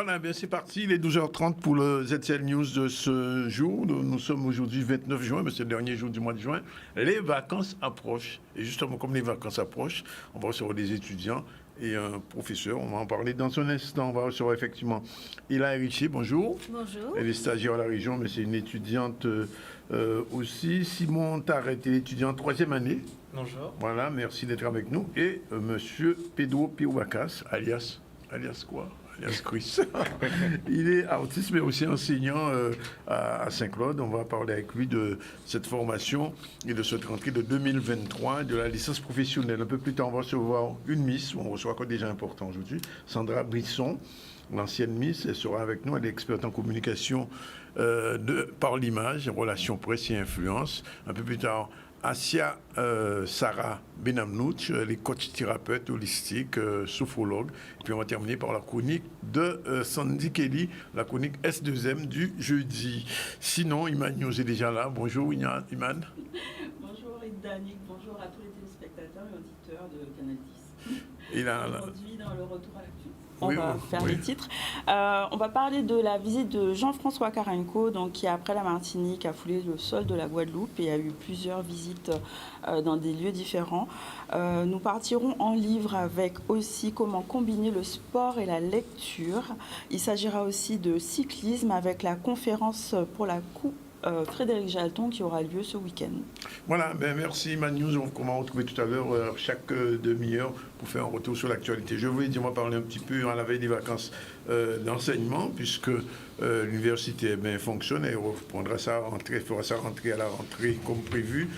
Voilà, bien c'est parti, il est 12h30 pour le ZCL News de ce jour. Nous sommes aujourd'hui 29 juin, mais c'est le dernier jour du mois de juin. Les vacances approchent. Et justement, comme les vacances approchent, on va recevoir des étudiants et un professeur. On va en parler dans un instant. On va recevoir effectivement Hila Richier, bonjour. Bonjour. Elle est stagiaire à la région, mais c'est une étudiante aussi. Simon Tarret, elle est étudiante troisième année. Bonjour. Voilà, merci d'être avec nous. Et monsieur Pedro Pirouacas, alias quoi? Alias Chris. Il est artiste, mais aussi enseignant à Saint-Claude. On va parler avec lui de cette formation et de cette rentrée de 2023, de la licence professionnelle. Un peu plus tard, on va recevoir une Miss, on reçoit quoi déjà important aujourd'hui, Sandra Brisson. L'ancienne Miss, elle sera avec nous, elle est experte en communication par l'image, relations presse et influence. Un peu plus tard, Asia Sarah Benamnouch, elle est coach thérapeute holistique, sophrologue. Et puis on va terminer par la chronique de Sandy Kelly, la chronique S2M du jeudi. Sinon, Iman News est déjà là. Bonjour Iman. Bonjour Danick, bonjour à tous les téléspectateurs et auditeurs de Canal 10. Et là, Aujourd'hui, dans le retour à l'actu, On va faire les titres. On va parler de la visite de Jean-François Carenco, donc, qui, après la Martinique, a foulé le sol de la Guadeloupe et a eu plusieurs visites dans des lieux différents. Nous partirons en livre avec aussi comment combiner le sport et la lecture. Il s'agira aussi de cyclisme avec la conférence pour la Coupe Frédéric Jalton qui aura lieu ce week-end. Voilà, merci Manu, on va retrouver tout à l'heure chaque demi-heure pour faire un retour sur l'actualité. Je voulais dire, on va parler un petit peu à la veille des vacances d'enseignement, puisque l'université fonctionne et reprendra sa rentrée, fera sa rentrée à la rentrée comme prévu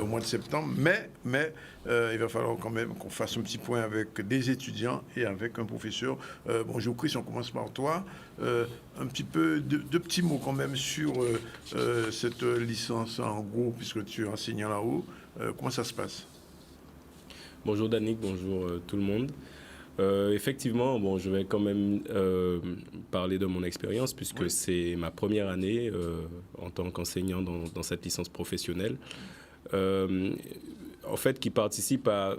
au mois de septembre, mais il va falloir quand même qu'on fasse un petit point avec des étudiants et avec un professeur. Bonjour Chris, on commence par toi. Un petit peu, deux petits mots quand même sur cette licence en gros, puisque tu es enseignant là-haut. Comment ça se passe? Bonjour Danick, bonjour tout le monde. Effectivement, je vais quand même parler de mon expérience puisque c'est ma première année en tant qu'enseignant dans cette licence professionnelle. En fait, qui participe à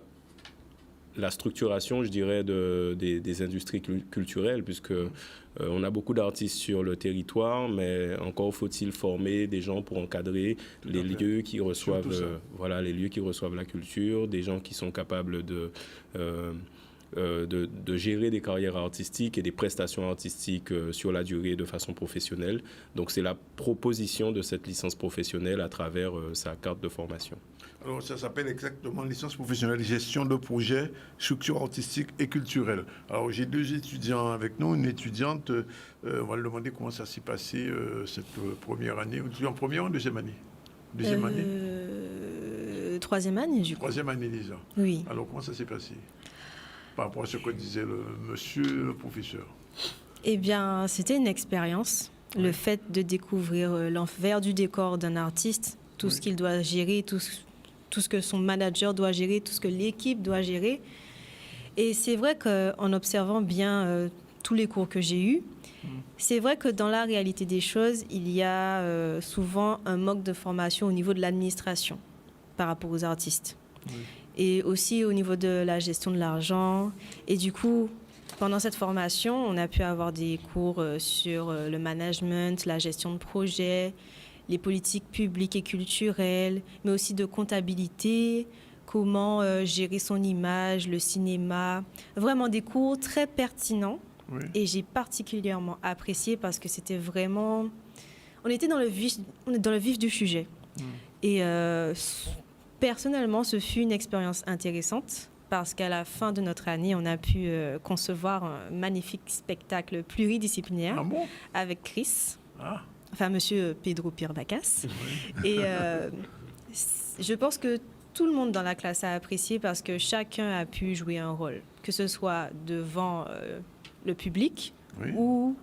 la structuration, je dirais, des industries culturelles, puisque on a beaucoup d'artistes sur le territoire, mais encore faut-il former des gens pour encadrer les lieux qui reçoivent, les lieux qui reçoivent la culture, des gens qui sont capables de gérer des carrières artistiques et des prestations artistiques sur la durée de façon professionnelle. Donc c'est la proposition de cette licence professionnelle à travers sa carte de formation. Alors ça s'appelle exactement licence professionnelle, gestion de projets, structure artistique et culturelle. Alors j'ai deux étudiants avec nous, une étudiante, on va lui demander comment ça s'est passé cette première année. Tu es en première ou en deuxième année? Deuxième année? Troisième année, je crois. Troisième année déjà. Oui. Alors comment ça s'est passé par rapport à ce que disait le monsieur, le professeur? Eh bien, c'était une expérience. Oui. Le fait de découvrir l'envers du décor d'un artiste, tout ce qu'il doit gérer, tout ce que son manager doit gérer, tout ce que l'équipe doit gérer. Et c'est vrai qu'en observant bien tous les cours que j'ai eus, c'est vrai que dans la réalité des choses, il y a souvent un manque de formation au niveau de l'administration par rapport aux artistes. Oui. Et aussi au niveau de la gestion de l'argent. Et du coup, pendant cette formation, on a pu avoir des cours sur le management, la gestion de projets, les politiques publiques et culturelles, mais aussi de comptabilité, comment gérer son image, le cinéma. Vraiment des cours très pertinents. Oui. Et j'ai particulièrement apprécié parce que c'était vraiment... On était dans le vif du sujet. Et personnellement, ce fut une expérience intéressante parce qu'à la fin de notre année, on a pu concevoir un magnifique spectacle pluridisciplinaire avec Chris. Enfin, monsieur Pedro Pirouacas. Oui. Et je pense que tout le monde dans la classe a apprécié parce que chacun a pu jouer un rôle, que ce soit devant le public ou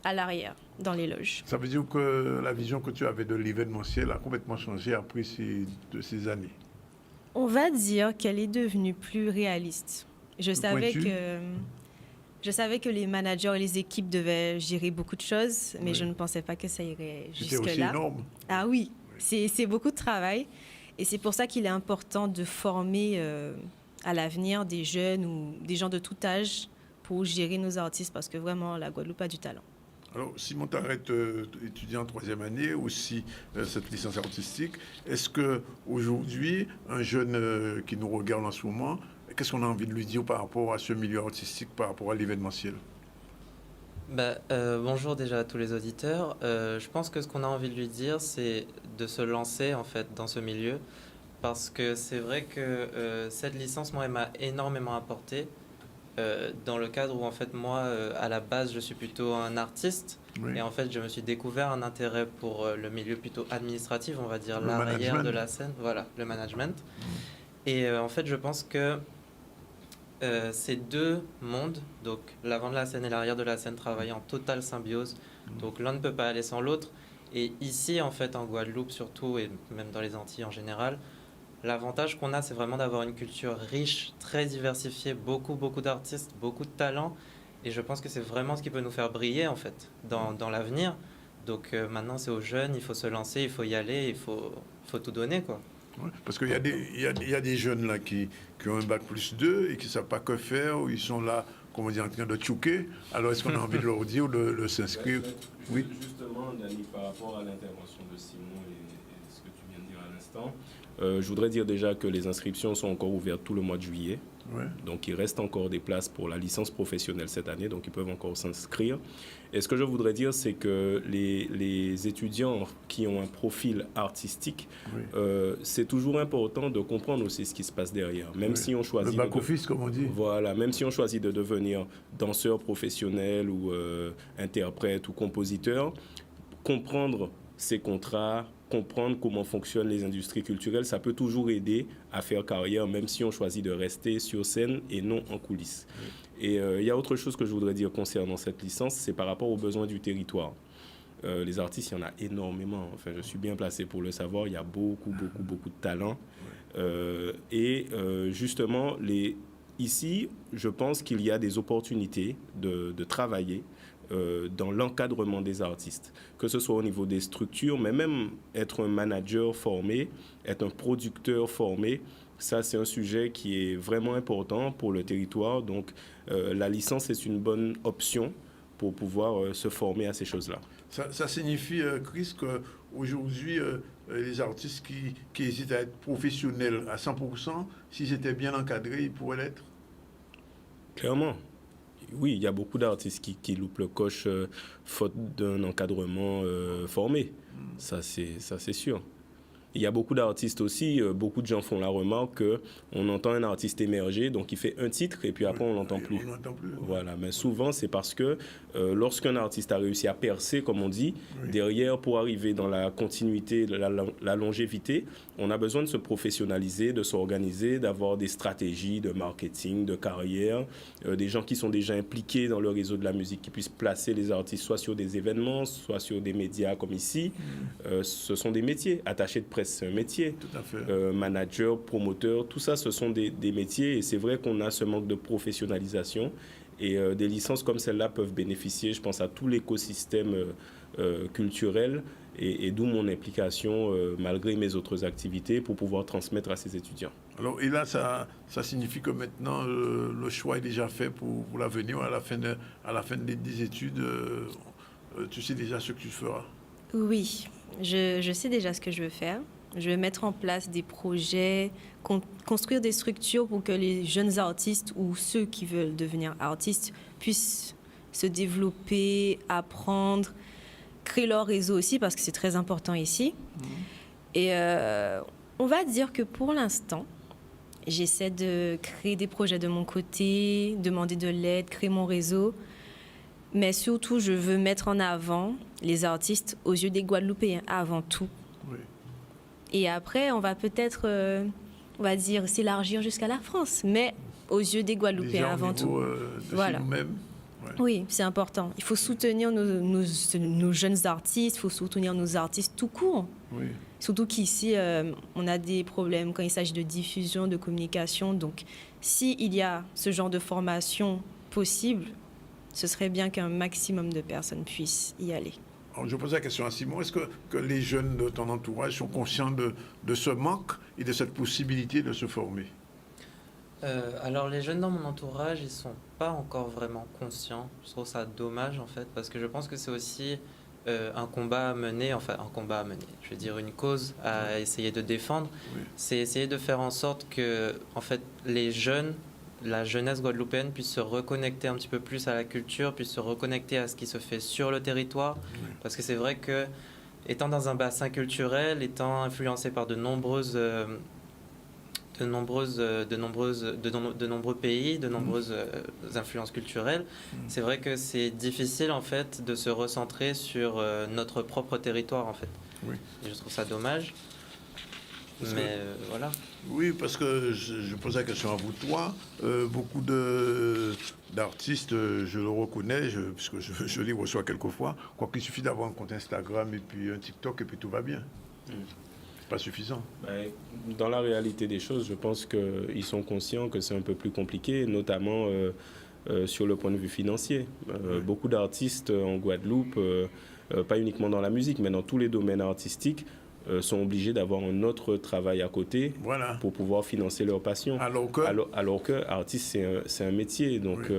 à l'arrière, dans les loges. Ça veut dire que la vision que tu avais de l'événementiel a complètement changé après ces années? On va dire qu'elle est devenue plus réaliste. Je savais que les managers et les équipes devaient gérer beaucoup de choses, mais je ne pensais pas que ça irait jusque-là. C'était aussi énorme. Ah oui. C'est beaucoup de travail. Et c'est pour ça qu'il est important de former à l'avenir des jeunes ou des gens de tout âge pour gérer nos artistes parce que vraiment, la Guadeloupe a du talent. Alors, Simon Tarrette, étudiant en 3e année, aussi cette licence artistique, est-ce qu'aujourd'hui, un jeune qui nous regarde en ce moment, qu'est-ce qu'on a envie de lui dire par rapport à ce milieu artistique, par rapport à l'événementiel? Bonjour déjà à tous les auditeurs. Je pense que ce qu'on a envie de lui dire, c'est de se lancer en fait dans ce milieu, parce que c'est vrai que cette licence, moi, elle m'a énormément apporté. Dans le cadre où en fait moi à la base je suis plutôt un artiste, Oui. et en fait je me suis découvert un intérêt pour le milieu plutôt administratif, on va dire Le l'arrière management. de la scène, voilà, le management. Et en fait je pense que ces deux mondes, donc l'avant de la scène et l'arrière de la scène, travaillent en totale symbiose, donc l'un ne peut pas aller sans l'autre. Et ici en fait en Guadeloupe surtout, et même dans les Antilles en général, l'avantage qu'on a, c'est vraiment d'avoir une culture riche, très diversifiée, beaucoup d'artistes, beaucoup de talents. Et je pense que c'est vraiment ce qui peut nous faire briller, en fait, dans l'avenir. Donc maintenant, c'est aux jeunes, il faut se lancer, il faut y aller, il faut tout donner, quoi. Ouais, parce qu'il y a des jeunes là qui ont un bac +2 et qui ne savent pas que faire, ou ils sont là, comment dire, en train de tchouquer. Alors, est-ce qu'on a envie de leur dire de s'inscrire? Oui. Justement, Dani, par rapport à l'intervention de Simon et ce que tu viens de dire à l'instant, je voudrais dire déjà que les inscriptions sont encore ouvertes tout le mois de juillet. Ouais. Donc, il reste encore des places pour la licence professionnelle cette année, donc ils peuvent encore s'inscrire. Et ce que je voudrais dire, c'est que les étudiants qui ont un profil artistique, Oui. c'est toujours important de comprendre aussi ce qui se passe derrière. Même Oui. si on Le choisit... back-office, comme on dit. Voilà, même si on choisit de devenir danseur professionnel ou interprète ou compositeur, comprendre ces contrats, comprendre comment fonctionnent les industries culturelles, ça peut toujours aider à faire carrière, même si on choisit de rester sur scène et non en coulisses. Oui. Et il y a autre chose que je voudrais dire concernant cette licence, c'est par rapport aux besoins du territoire. Les artistes, il y en a énormément. Enfin, je suis bien placé pour le savoir. Il y a beaucoup de talent. Justement, ici, je pense qu'il y a des opportunités de travailler dans l'encadrement des artistes, que ce soit au niveau des structures, mais même être un manager formé, être un producteur formé, ça c'est un sujet qui est vraiment important pour le territoire. Donc la licence est une bonne option pour pouvoir se former à ces choses-là. Ça signifie, Chris, qu'aujourd'hui, les artistes qui hésitent à être professionnels à 100%, s'ils étaient bien encadrés, ils pourraient l'être? Clairement. Oui, il y a beaucoup d'artistes qui loupent le coche faute d'un encadrement formé. Ça, c'est sûr. Il y a beaucoup d'artistes aussi, beaucoup de gens font la remarque qu'on entend un artiste émerger, donc il fait un titre et puis après on l'entend plus. On l'entend plus. Voilà, mais souvent c'est parce que lorsqu'un artiste a réussi à percer, comme on dit, derrière pour arriver dans la continuité, la longévité, on a besoin de se professionnaliser, de s'organiser, d'avoir des stratégies de marketing, de carrière, des gens qui sont déjà impliqués dans le réseau de la musique, qui puissent placer les artistes soit sur des événements, soit sur des médias comme ici. Ce sont des métiers. Attaché de presse, c'est un métier. Tout à fait. Manager, promoteur, tout ça, ce sont des métiers. Et c'est vrai qu'on a ce manque de professionnalisation. Et des licences comme celle-là peuvent bénéficier, je pense, à tout l'écosystème culturel. Et d'où mon implication, malgré mes autres activités, pour pouvoir transmettre à ces étudiants. Alors, et là, ça signifie que maintenant, le choix est déjà fait pour l'avenir, à la fin des études. Tu sais déjà ce que tu feras? Oui, je sais déjà ce que je veux faire. Je vais mettre en place des projets, construire des structures pour que les jeunes artistes ou ceux qui veulent devenir artistes puissent se développer, apprendre, créer leur réseau aussi, parce que c'est très important ici. Et on va dire que pour l'instant, j'essaie de créer des projets de mon côté, demander de l'aide, créer mon réseau. Mais surtout, je veux mettre en avant les artistes aux yeux des Guadeloupéens avant tout. Oui. Et après, on va peut-être, on va dire, s'élargir jusqu'à la France, mais aux yeux des Guadeloupéens Déjà avant tout. de Voilà. nous-mêmes. Ouais. Oui, c'est important. Il faut soutenir nos jeunes artistes, il faut soutenir nos artistes tout court. Oui. Surtout qu'ici, on a des problèmes quand il s'agit de diffusion, de communication. Donc, s'il y a ce genre de formation possible, ce serait bien qu'un maximum de personnes puissent y aller. Alors, je pose la question à Simon. Est-ce que les jeunes de ton entourage sont conscients de ce manque et de cette possibilité de se former? Alors les jeunes dans mon entourage, ils sont pas encore vraiment conscients. Je trouve ça dommage en fait, parce que je pense que c'est aussi un combat à mener, enfin un combat à mener, je veux dire une cause à essayer de défendre. Oui. C'est essayer de faire en sorte que en fait les jeunes, la jeunesse guadeloupéenne puisse se reconnecter un petit peu plus à la culture, puisse se reconnecter à ce qui se fait sur le territoire, parce que c'est vrai que étant dans un bassin culturel, étant influencé par de nombreux pays, de nombreuses influences culturelles. C'est vrai que c'est difficile en fait de se recentrer sur notre propre territoire en fait. Oui. Et je trouve ça dommage. Mais voilà. Oui, parce que je pose la question à vous trois. Beaucoup d'artistes, je le reconnais, puisque je les reçois quelquefois. Quoi qu'il suffit d'avoir un compte Instagram et puis un TikTok et puis tout va bien. C'est pas suffisant. Dans la réalité des choses, je pense qu'ils sont conscients que c'est un peu plus compliqué, notamment sur le point de vue financier. Beaucoup d'artistes en Guadeloupe, pas uniquement dans la musique, mais dans tous les domaines artistiques, sont obligés d'avoir un autre travail à côté pour pouvoir financer leur passion. Alors que artiste, c'est un métier. Donc,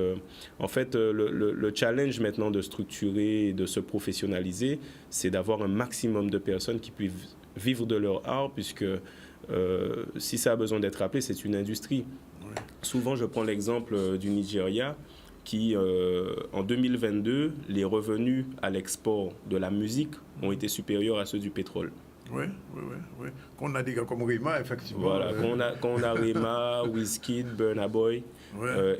en fait, le challenge maintenant de structurer et de se professionnaliser, c'est d'avoir un maximum de personnes qui puissent vivre de leur art, puisque si ça a besoin d'être appelé, c'est une industrie. Souvent, je prends l'exemple du Nigeria, qui, en 2022, les revenus à l'export de la musique ont été supérieurs à ceux du pétrole. Oui. Qu'on a des gars comme Rema, effectivement. Voilà, quand on a Rema, Wizkid, Burna Boy,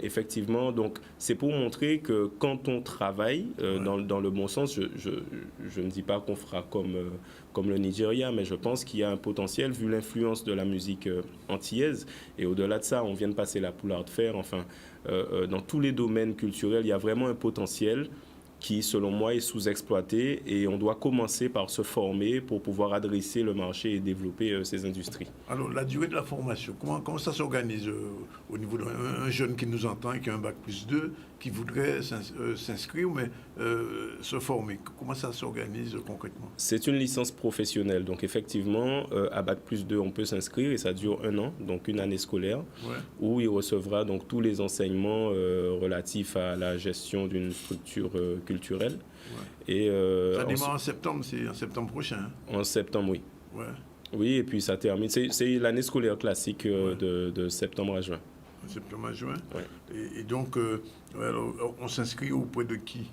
effectivement. Donc, c'est pour montrer que quand on travaille, dans le bon sens, je ne dis pas qu'on fera comme le Nigeria, mais je pense qu'il y a un potentiel, vu l'influence de la musique antillaise. Et au-delà de ça, on vient de passer la Poulard de Fer. Enfin, dans tous les domaines culturels, il y a vraiment un potentiel qui, selon moi, est sous-exploité, et on doit commencer par se former pour pouvoir adresser le marché et développer ces industries. Alors, la durée de la formation, comment ça s'organise au niveau d'un jeune qui nous entend et qui a un bac+2, qui voudrait s'inscrire, mais se former? Comment ça s'organise concrètement? C'est une licence professionnelle, donc effectivement, à bac+2, on peut s'inscrire et ça dure 1 an, donc une année scolaire, où il recevra donc tous les enseignements relatifs à la gestion d'une structure culturelle. Et ça démarre en septembre, c'est en septembre prochain. Hein? En septembre, oui. Oui, et puis ça termine. C'est l'année scolaire classique de septembre à juin. Septembre à juin. Et donc, alors, on s'inscrit auprès de qui?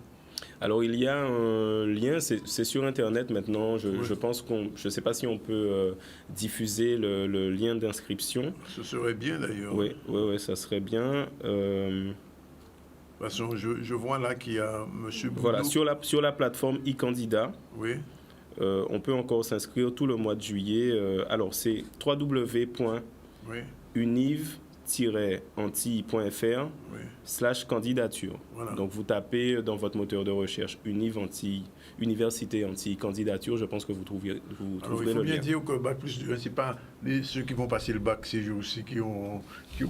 Alors, il y a un lien, c'est sur Internet maintenant. Je pense je ne sais pas si on peut diffuser le lien d'inscription. Ce serait bien d'ailleurs. Oui, ça serait bien. De toute façon, je vois là qu'il y a M. Bruno. Voilà, sur la plateforme e-candidat, on peut encore s'inscrire tout le mois de juillet. Alors, c'est www.univ-antilles.fr/candidature. Donc, vous tapez dans votre moteur de recherche Université Antilles Candidature. Je pense que vous trouverez le lien. Il faut bien dire que bac+2, ce n'est pas ceux qui vont passer le bac ces jours-ci qui ont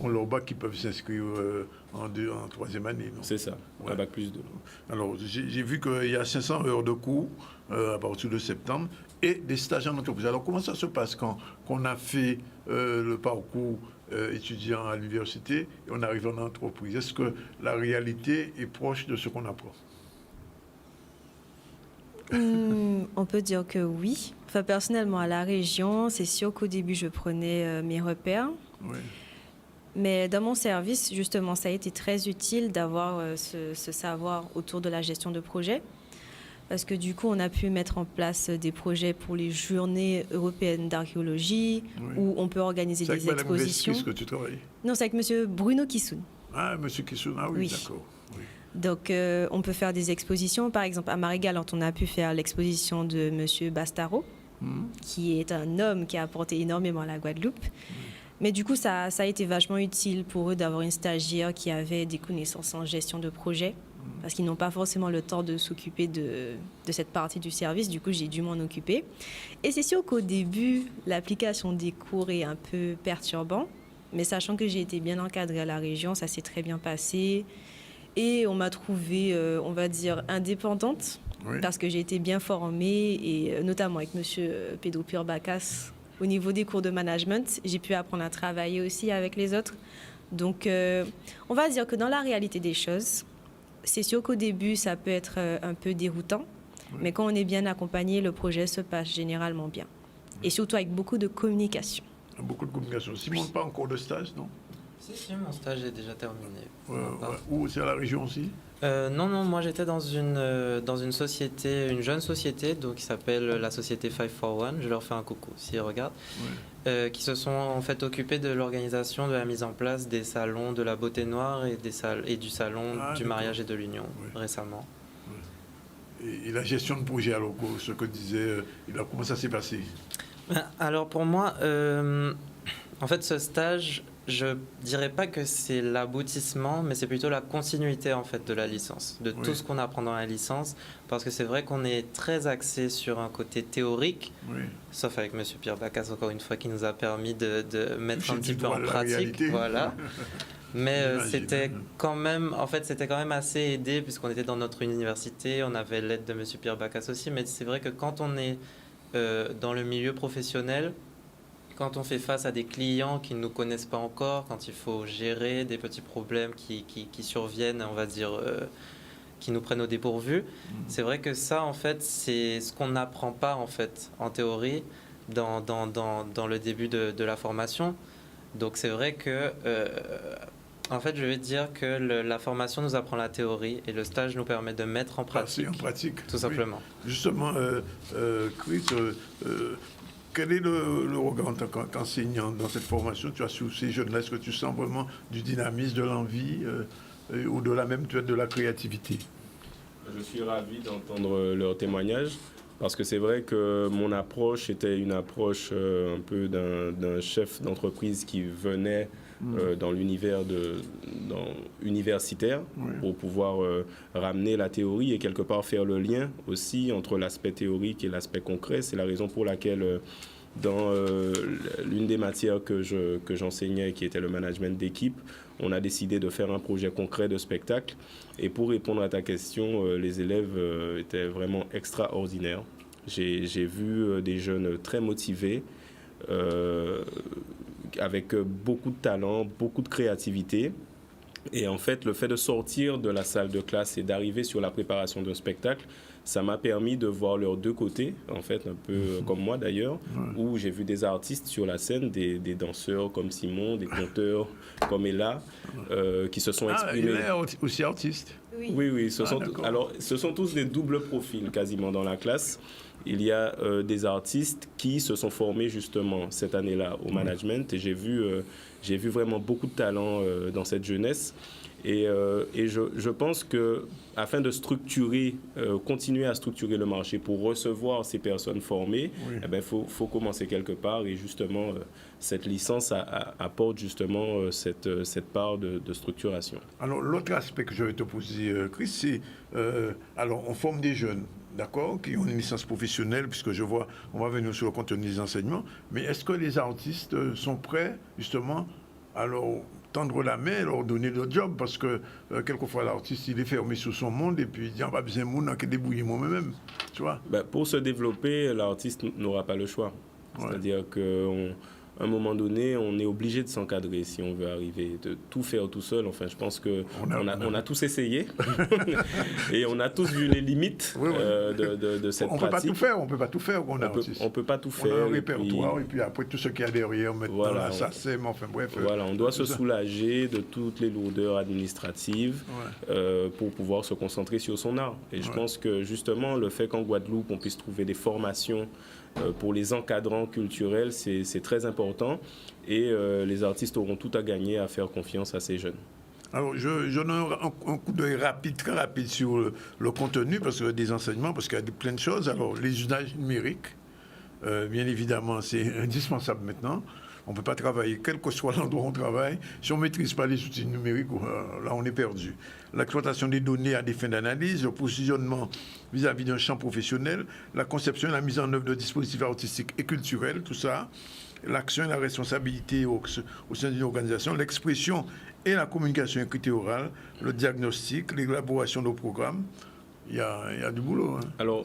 leur bac qui peuvent s'inscrire en 3e année. C'est ça, un bac+2. Alors, j'ai vu qu'il y a 500 heures de cours à partir de septembre et des stages en entreprise. Alors, comment ça se passe quand on a fait le parcours étudiant à l'université et on arrive en entreprise? Est-ce que la réalité est proche de ce qu'on apprend? On peut dire que oui. Enfin, personnellement, à la région, c'est sûr qu'au début, je prenais mes repères. Mais dans mon service, justement, ça a été très utile d'avoir ce savoir autour de la gestion de projet. Parce que du coup, on a pu mettre en place des projets pour les journées européennes d'archéologie, où on peut organiser des expositions. C'est avec Mme que tu travailles? Non, c'est avec M. Bruno Kissoun. Ah, M. Kissoun, oui. D'accord. Donc, on peut faire des expositions. Par exemple, à Marie-Galante, on a pu faire l'exposition de M. Bastaro, qui est un homme qui a apporté énormément à la Guadeloupe. Mais du coup, ça a été vachement utile pour eux d'avoir une stagiaire qui avait des connaissances en gestion de projet, parce qu'ils n'ont pas forcément le temps de s'occuper de cette partie du service. Du coup, j'ai dû m'en occuper. Et c'est sûr qu'au début, l'application des cours est un peu perturbant, mais sachant que j'ai été bien encadrée à la région, ça s'est très bien passé. Et on m'a trouvée, on va dire, indépendante, parce que j'ai été bien formée, et notamment avec M. Pedro Pirbacas, au niveau des cours de management, j'ai pu apprendre à travailler aussi avec les autres. Donc, on va dire que dans la réalité des choses, c'est sûr qu'au début, ça peut être un peu déroutant, mais quand on est bien accompagné, le projet se passe généralement bien. Et surtout avec beaucoup de communication. Beaucoup de communication. Simon, pas encore de stage, non? Si, mon stage est déjà terminé. Ou c'est à la région aussi? Non, moi j'étais dans une société, une jeune société donc, qui s'appelle la société 541, je leur fais un coucou s'ils regardent, qui se sont en fait occupés de l'organisation, de la mise en place des salons de la beauté noire et du salon du mariage et de l'union récemment. Et la gestion de projet, alors, ce que disait, comment ça s'est passé? Alors pour moi, en fait ce stage, je dirais pas que c'est l'aboutissement, mais c'est plutôt la continuité en fait de la licence, de tout ce qu'on apprend dans la licence, parce que c'est vrai qu'on est très axé sur un côté théorique, sauf avec Monsieur Pierre Bacas encore une fois qui nous a permis de mettre un petit peu en pratique, voilà. Mais c'était quand même, assez aidé puisqu'on était dans notre université, on avait l'aide de Monsieur Pierre Bacas aussi, mais c'est vrai que quand on est dans le milieu professionnel, quand on fait face à des clients qui ne nous connaissent pas encore, quand il faut gérer des petits problèmes qui surviennent, on va dire, qui nous prennent au dépourvu, c'est vrai que ça, en fait, c'est ce qu'on n'apprend pas, en fait, en théorie, dans le début de la formation. Donc, c'est vrai que, en fait, je vais dire que la formation nous apprend la théorie et le stage nous permet de mettre en pratique. En pratique. Tout simplement. Justement, Chris, quel est le regard en tant qu'enseignant dans cette formation? Tu as sur ces jeunes-là, est-ce que tu sens vraiment du dynamisme, de l'envie, au-delà même de la créativité? Je suis ravi d'entendre leur témoignage, parce que c'est vrai que mon approche était une approche un peu d'un chef d'entreprise qui venait dans l'univers universitaire pour pouvoir ramener la théorie et quelque part faire le lien aussi entre l'aspect théorique et l'aspect concret. C'est la raison pour laquelle dans l'une des matières que j'enseignais, qui était le management d'équipe, on a décidé de faire un projet concret de spectacle. Et pour répondre à ta question, les élèves étaient vraiment extraordinaires. J'ai vu des jeunes très motivés, avec beaucoup de talent, beaucoup de créativité. Et en fait, le fait de sortir de la salle de classe et d'arriver sur la préparation d'un spectacle, ça m'a permis de voir leurs deux côtés, en fait, un peu comme moi d'ailleurs, où j'ai vu des artistes sur la scène, des danseurs comme Simon, des conteurs comme Ella, qui se sont exprimés. Il est aussi artiste? Oui, ce sont tous des doubles profils quasiment dans la classe. Il y a des artistes qui se sont formés justement cette année-là au management, et j'ai vu vraiment beaucoup de talent dans cette jeunesse. Et je pense que afin de structurer, continuer à structurer le marché pour recevoir ces personnes formées, faut commencer quelque part, et justement cette licence apporte justement cette part de structuration. Alors l'autre aspect que je vais te poser, Chris, c'est alors on forme des jeunes, d'accord, qui ont une licence professionnelle, puisque je vois, on va venir sur le contenu des enseignements, mais est-ce que les artistes sont prêts justement à leur tendre la main, leur donner le job, parce que quelquefois l'artiste il est fermé sur son monde et puis il dit pas besoin de monde qui débrouiller moi-même, tu vois. Pour se développer, l'artiste n'aura pas le choix. C'est-à-dire qu'à un moment donné, on est obligé de s'encadrer si on veut arriver, de tout faire tout seul. Enfin, je pense qu'on a tous essayé et on a tous vu les limites de cette pratique. On peut pas tout faire. On peut pas tout faire. On a un répertoire et puis après tout ce qu'il y a derrière, maintenant la SACEM, enfin bref. Voilà, on doit se soulager de toutes les lourdeurs administratives pour pouvoir se concentrer sur son art. Et je pense que justement, le fait qu'en Guadeloupe, on puisse trouver des formations pour les encadrants culturels, c'est très important, et les artistes auront tout à gagner à faire confiance à ces jeunes. Alors, je donne un coup d'œil très rapide sur le contenu des enseignements, parce qu'il y a plein de choses. Alors, les usages numériques, bien évidemment, c'est indispensable maintenant. On ne peut pas travailler, quel que soit l'endroit où on travaille. Si on ne maîtrise pas les outils numériques, là, on est perdu. L'exploitation des données à des fins d'analyse, le positionnement vis-à-vis d'un champ professionnel, la conception et la mise en œuvre de dispositifs artistiques et culturels, tout ça, l'action et la responsabilité au sein d'une organisation, l'expression et la communication écrite et orale, le diagnostic, l'élaboration de programmes. Il y a du boulot. Hein. Alors,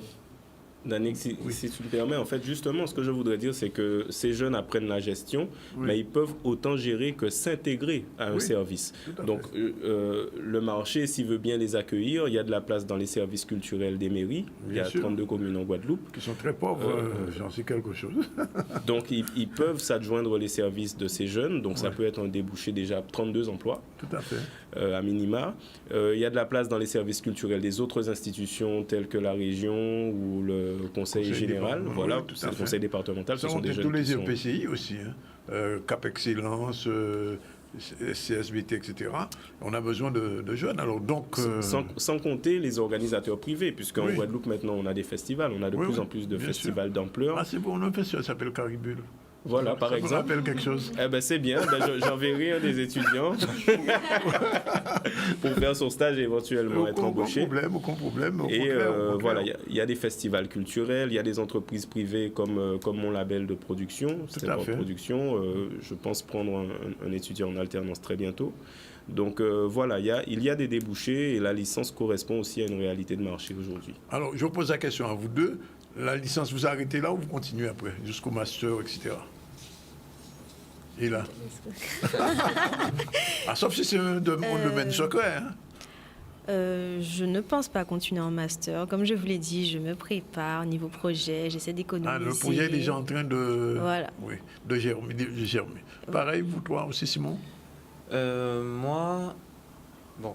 Danick, si tu me permets, en fait, justement, ce que je voudrais dire, c'est que ces jeunes apprennent la gestion, Oui. mais ils peuvent autant gérer que s'intégrer à un Oui, service. tout à Donc, le marché, s'il veut bien les accueillir, il y a de la place dans les services culturels des mairies. Il y a Bien sûr. 32 communes en Guadeloupe. Qui sont très pauvres, j'en sais quelque chose. Donc, ils peuvent s'adjoindre les services de ces jeunes. Donc, ça Ouais. peut être un débouché déjà 32 emplois. Tout à fait. À minima. Il y a de la place dans les services culturels des autres institutions telles que la région ou le conseil général. départemental, voilà, oui, tout à c'est le fait. conseil départemental. Ce Ça, sont on des a jeunes tous les qui sont... EPCI aussi, hein. Cap Excellence, CSBT, etc. On a besoin de jeunes. Alors donc, Sans compter les organisateurs privés, puisqu'en Oui. Guadeloupe maintenant on a des festivals, on a de Oui, plus oui, en plus de bien festivals d'ampleur. c'est bon, on a un festival qui s'appelle Caribule. Voilà, par Ça vous exemple. rappelle quelque chose? Eh ben c'est bien, j'enverrai un des étudiants pour faire son stage et éventuellement être embauché. Aucun problème. Au Et contraire, au contraire. voilà, il y a des festivals culturels, il y a des entreprises privées comme mon label de production, à fait. Production. Je pense prendre un étudiant en alternance très bientôt. Donc voilà, il y a des débouchés et la licence correspond aussi à une réalité de marché aujourd'hui. Alors, je vous pose la question à vous deux. La licence, vous arrêtez là ou vous continuez après, jusqu'au master, etc. Et là sauf si c'est un domaine secret. Hein. Je ne pense pas continuer en master. Comme je vous l'ai dit, je me prépare niveau projet, j'essaie d'économiser. Le projet est déjà en train de, Voilà. oui, de germer. Pareil, vous, toi aussi, Simon? Moi, bon,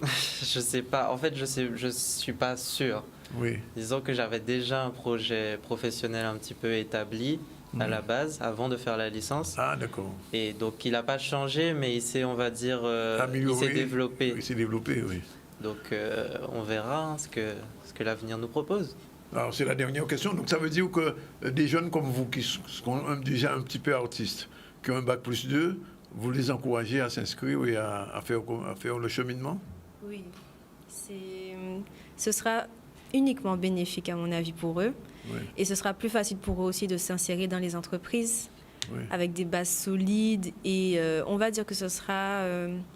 je sais pas. En fait, je suis pas sûr. Oui. Disons que j'avais déjà un projet professionnel un petit peu établi à la base, avant de faire la licence. Ah, d'accord. Et donc, il n'a pas changé, mais il s'est, on va dire, il Amélioré. s'est développé. Il s'est développé, oui. Donc, on verra hein, ce que l'avenir nous propose. Alors, c'est la dernière question. Donc, ça veut dire que des jeunes comme vous, qui sont déjà un petit peu artistes, qui ont un bac plus 2, vous les encouragez à s'inscrire et à faire le cheminement? Oui, ce sera uniquement bénéfique à mon avis pour eux. Oui. Et ce sera plus facile pour eux aussi de s'insérer dans les entreprises Oui. avec des bases solides. Et on va dire que ce sera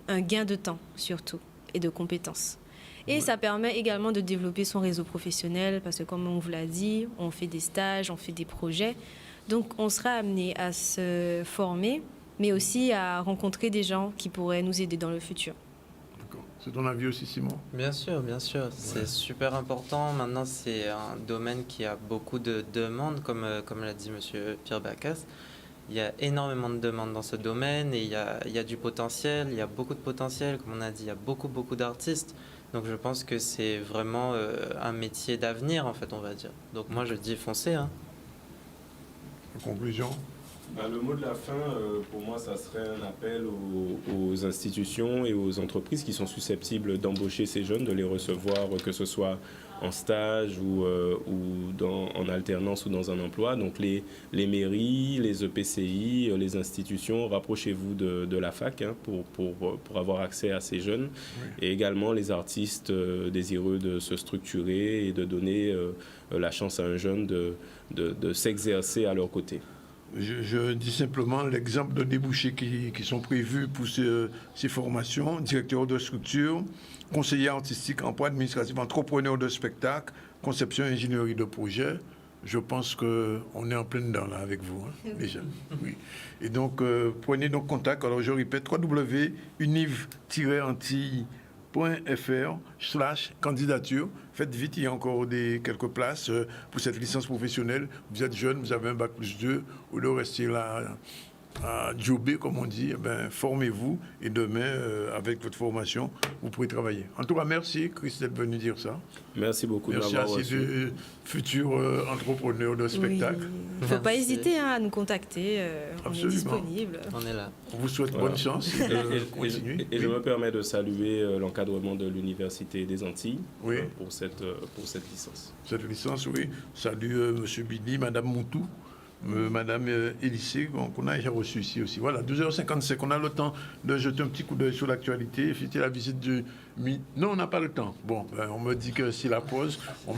un gain de temps surtout et de compétences. Et ça permet également de développer son réseau professionnel parce que comme on vous l'a dit, on fait des stages, on fait des projets. Donc on sera amené à se former, mais aussi à rencontrer des gens qui pourraient nous aider dans le futur. D'accord. C'est ton avis aussi, Simon? Bien sûr. C'est super important. Maintenant, c'est un domaine qui a beaucoup de demandes, comme l'a dit M. Pierre Bacas. Il y a énormément de demandes dans ce domaine et il y a du potentiel, il y a beaucoup de potentiel. Comme on a dit, il y a beaucoup d'artistes. Donc je pense que c'est vraiment un métier d'avenir, en fait, on va dire. Donc moi, je dis foncez. Hein. En conclusion? Le mot de la fin, pour moi, ça serait un appel aux institutions et aux entreprises qui sont susceptibles d'embaucher ces jeunes, de les recevoir, que ce soit en stage ou en alternance ou dans un emploi. Donc les mairies, les EPCI, les institutions, rapprochez-vous de la fac hein, pour avoir accès à ces jeunes. Oui. Et également les artistes désireux de se structurer et de donner la chance à un jeune de s'exercer à leur côté. Je dis simplement l'exemple de débouchés qui sont prévus pour ces formations, directeur de structure, conseiller artistique, emploi administratif, entrepreneur de spectacle, conception et ingénierie de projet. Je pense qu'on est en plein dedans là avec vous, hein, déjà. Oui. Et donc, prenez donc contact. Alors, je répète, www.univ-antilles.fr/candidature. Faites vite, il y a encore quelques places pour cette licence professionnelle. Vous êtes jeune, vous avez un bac plus 2, ou de rester là à jobber, comme on dit, formez-vous et demain, avec votre formation, vous pourrez travailler. En tout cas, merci, Chris, d'être venu dire ça. Merci beaucoup de Merci à m'avoir ces reçu. deux futurs entrepreneurs de spectacle. Il ne faut pas Merci. hésiter à nous contacter, on est Absolument. disponible. On est là. On vous souhaite bonne chance et continuez. Et je me permets de saluer l'encadrement de l'Université des Antilles Oui. pour cette licence. Cette licence, oui. Salut M. Bidi, Mme Moutou, Mme Élysée, qu'on a déjà reçu ici aussi. Voilà, 12h55, on a le temps de jeter un petit coup d'œil sur l'actualité. C'était la visite du... Non, on n'a pas le temps. Bon, on me dit que c'est la pause. On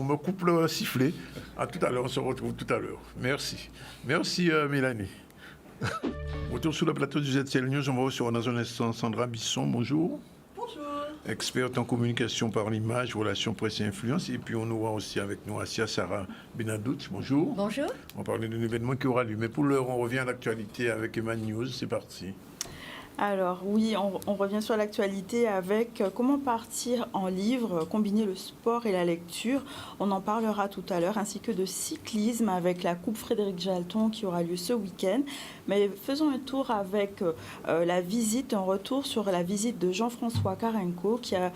me coupe le sifflet. À tout à l'heure, on se retrouve tout à l'heure. Merci. Merci, Mélanie. Retour sur le plateau du ZCL News. On va recevoir dans un instant Sandra Bisson. Bonjour. Bonjour. experte en communication par l'image, relations presse et influence. Et puis on aura aussi avec nous Assia Sarah Benadout. Bonjour. Bonjour. On va parler d'un événement qui aura lieu. Mais pour l'heure, on revient à l'actualité avec Eman News. C'est parti. Alors oui, on revient sur l'actualité avec comment partir en livre, combiner le sport et la lecture. On en parlera tout à l'heure, ainsi que de cyclisme avec la Coupe Frédéric Jalton qui aura lieu ce week-end. Mais faisons un tour avec un retour sur la visite de Jean-François Carenco qui a,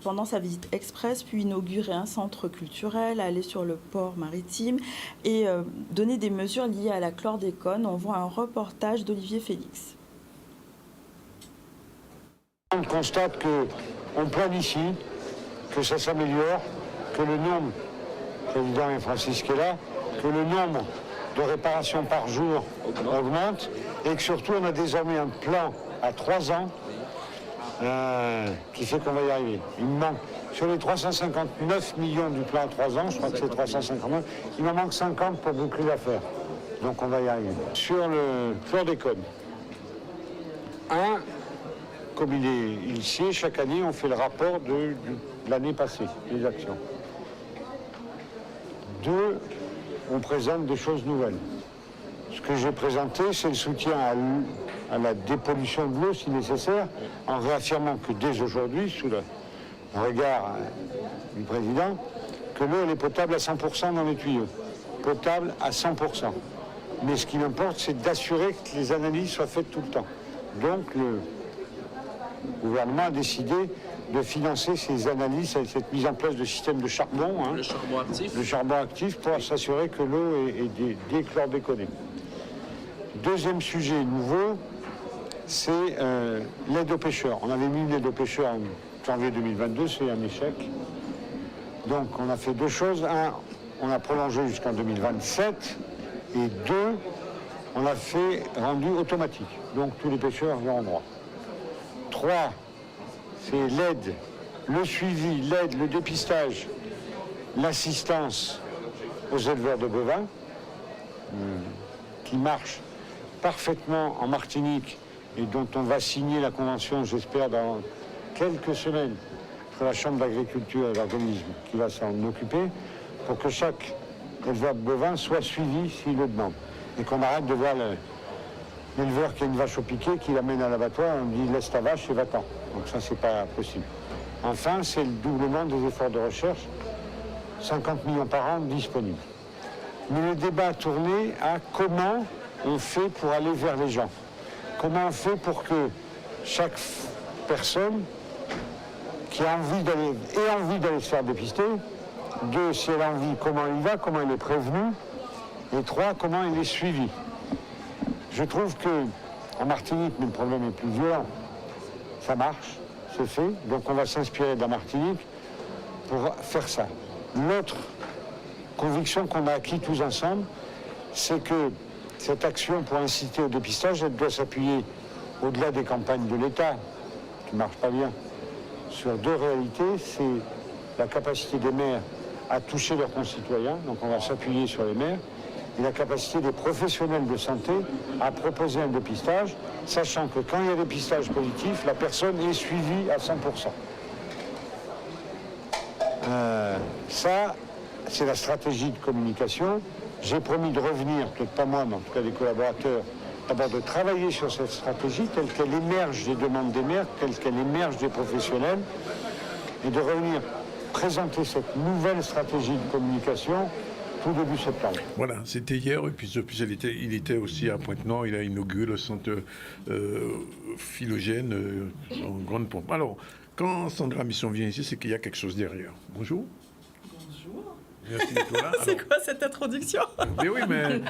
pendant sa visite express, pu inaugurer un centre culturel, aller sur le port maritime et donner des mesures liées à la chlordécone. On voit un reportage d'Olivier Félix. On constate qu'on planifie, que ça s'améliore, que le nombre, le président et Francis qui est là, que le nombre de réparations par jour augmente et que surtout on a désormais un plan à 3 ans qui fait qu'on va y arriver. Il me manque, sur les 359 millions du plan à 3 ans, je crois que c'est 359, il m'en manque 50 pour boucler l'affaire. Donc on va y arriver. Sur le chlordécone, comme il sait, chaque année, on fait le rapport de l'année passée, les actions. 2, on présente des choses nouvelles. Ce que j'ai présenté, c'est le soutien à la dépollution de l'eau, si nécessaire, en réaffirmant que dès aujourd'hui, sous le regard du président, que l'eau, elle est potable à 100% dans les tuyaux. Potable à 100%. Mais ce qui m'importe, c'est d'assurer que les analyses soient faites tout le temps. Donc, le gouvernement a décidé de financer ces analyses, cette mise en place de systèmes de charbon, Le charbon actif. le charbon actif, pour s'assurer que l'eau est déchlordéconée. Deuxième sujet nouveau, c'est l'aide aux pêcheurs. On avait mis une aide aux pêcheurs en janvier 2022, c'est un échec. Donc on a fait 2 choses. 1, on a prolongé jusqu'en 2027. Et 2, on l'a fait rendu automatique. Donc tous les pêcheurs y auront droit. 3, c'est l'aide, le suivi, l'aide, le dépistage, l'assistance aux éleveurs de bovins, qui marche parfaitement en Martinique et dont on va signer la convention, j'espère, dans quelques semaines, entre la Chambre d'agriculture et l'organisme qui va s'en occuper, pour que chaque éleveur de bovins soit suivi s'il le demande. Et qu'on arrête de voir l'éleveur qui a une vache au piquet, qui l'amène à l'abattoir, on dit laisse ta vache et va-t'en. Donc ça, c'est pas possible. Enfin, c'est le doublement des efforts de recherche, 50 millions par an disponibles. Mais le débat a tourné à comment on fait pour aller vers les gens. Comment on fait pour que chaque personne qui a envie d'aller se faire dépister, 2, si elle a envie, comment elle y va, comment elle est prévenue, et 3, comment elle est suivie. Je trouve qu'en Martinique, mais le problème est plus violent, ça marche, c'est fait, donc on va s'inspirer de la Martinique pour faire ça. L'autre conviction qu'on a acquis tous ensemble, c'est que cette action pour inciter au dépistage, elle doit s'appuyer au-delà des campagnes de l'État, qui ne marchent pas bien, sur 2 réalités. C'est la capacité des maires à toucher leurs concitoyens, donc on va s'appuyer sur les maires, et la capacité des professionnels de santé à proposer un dépistage, sachant que quand il y a dépistage positif, la personne est suivie à 100%. Ça, c'est la stratégie de communication. J'ai promis de revenir, peut-être pas moi, mais en tout cas les collaborateurs, d'abord de travailler sur cette stratégie telle qu'elle émerge des demandes des maires, telle qu'elle émerge des professionnels, et de revenir présenter cette nouvelle stratégie de communication tout début septembre. Voilà, c'était hier, et puis il était aussi à Pointe-Noire, il a inauguré le centre phylogène en grande pompe. Alors, quand Sandra Misson vient ici, c'est qu'il y a quelque chose derrière. Bonjour. Bonjour. Merci d'être là. C'est quoi cette introduction? Mais oui, mais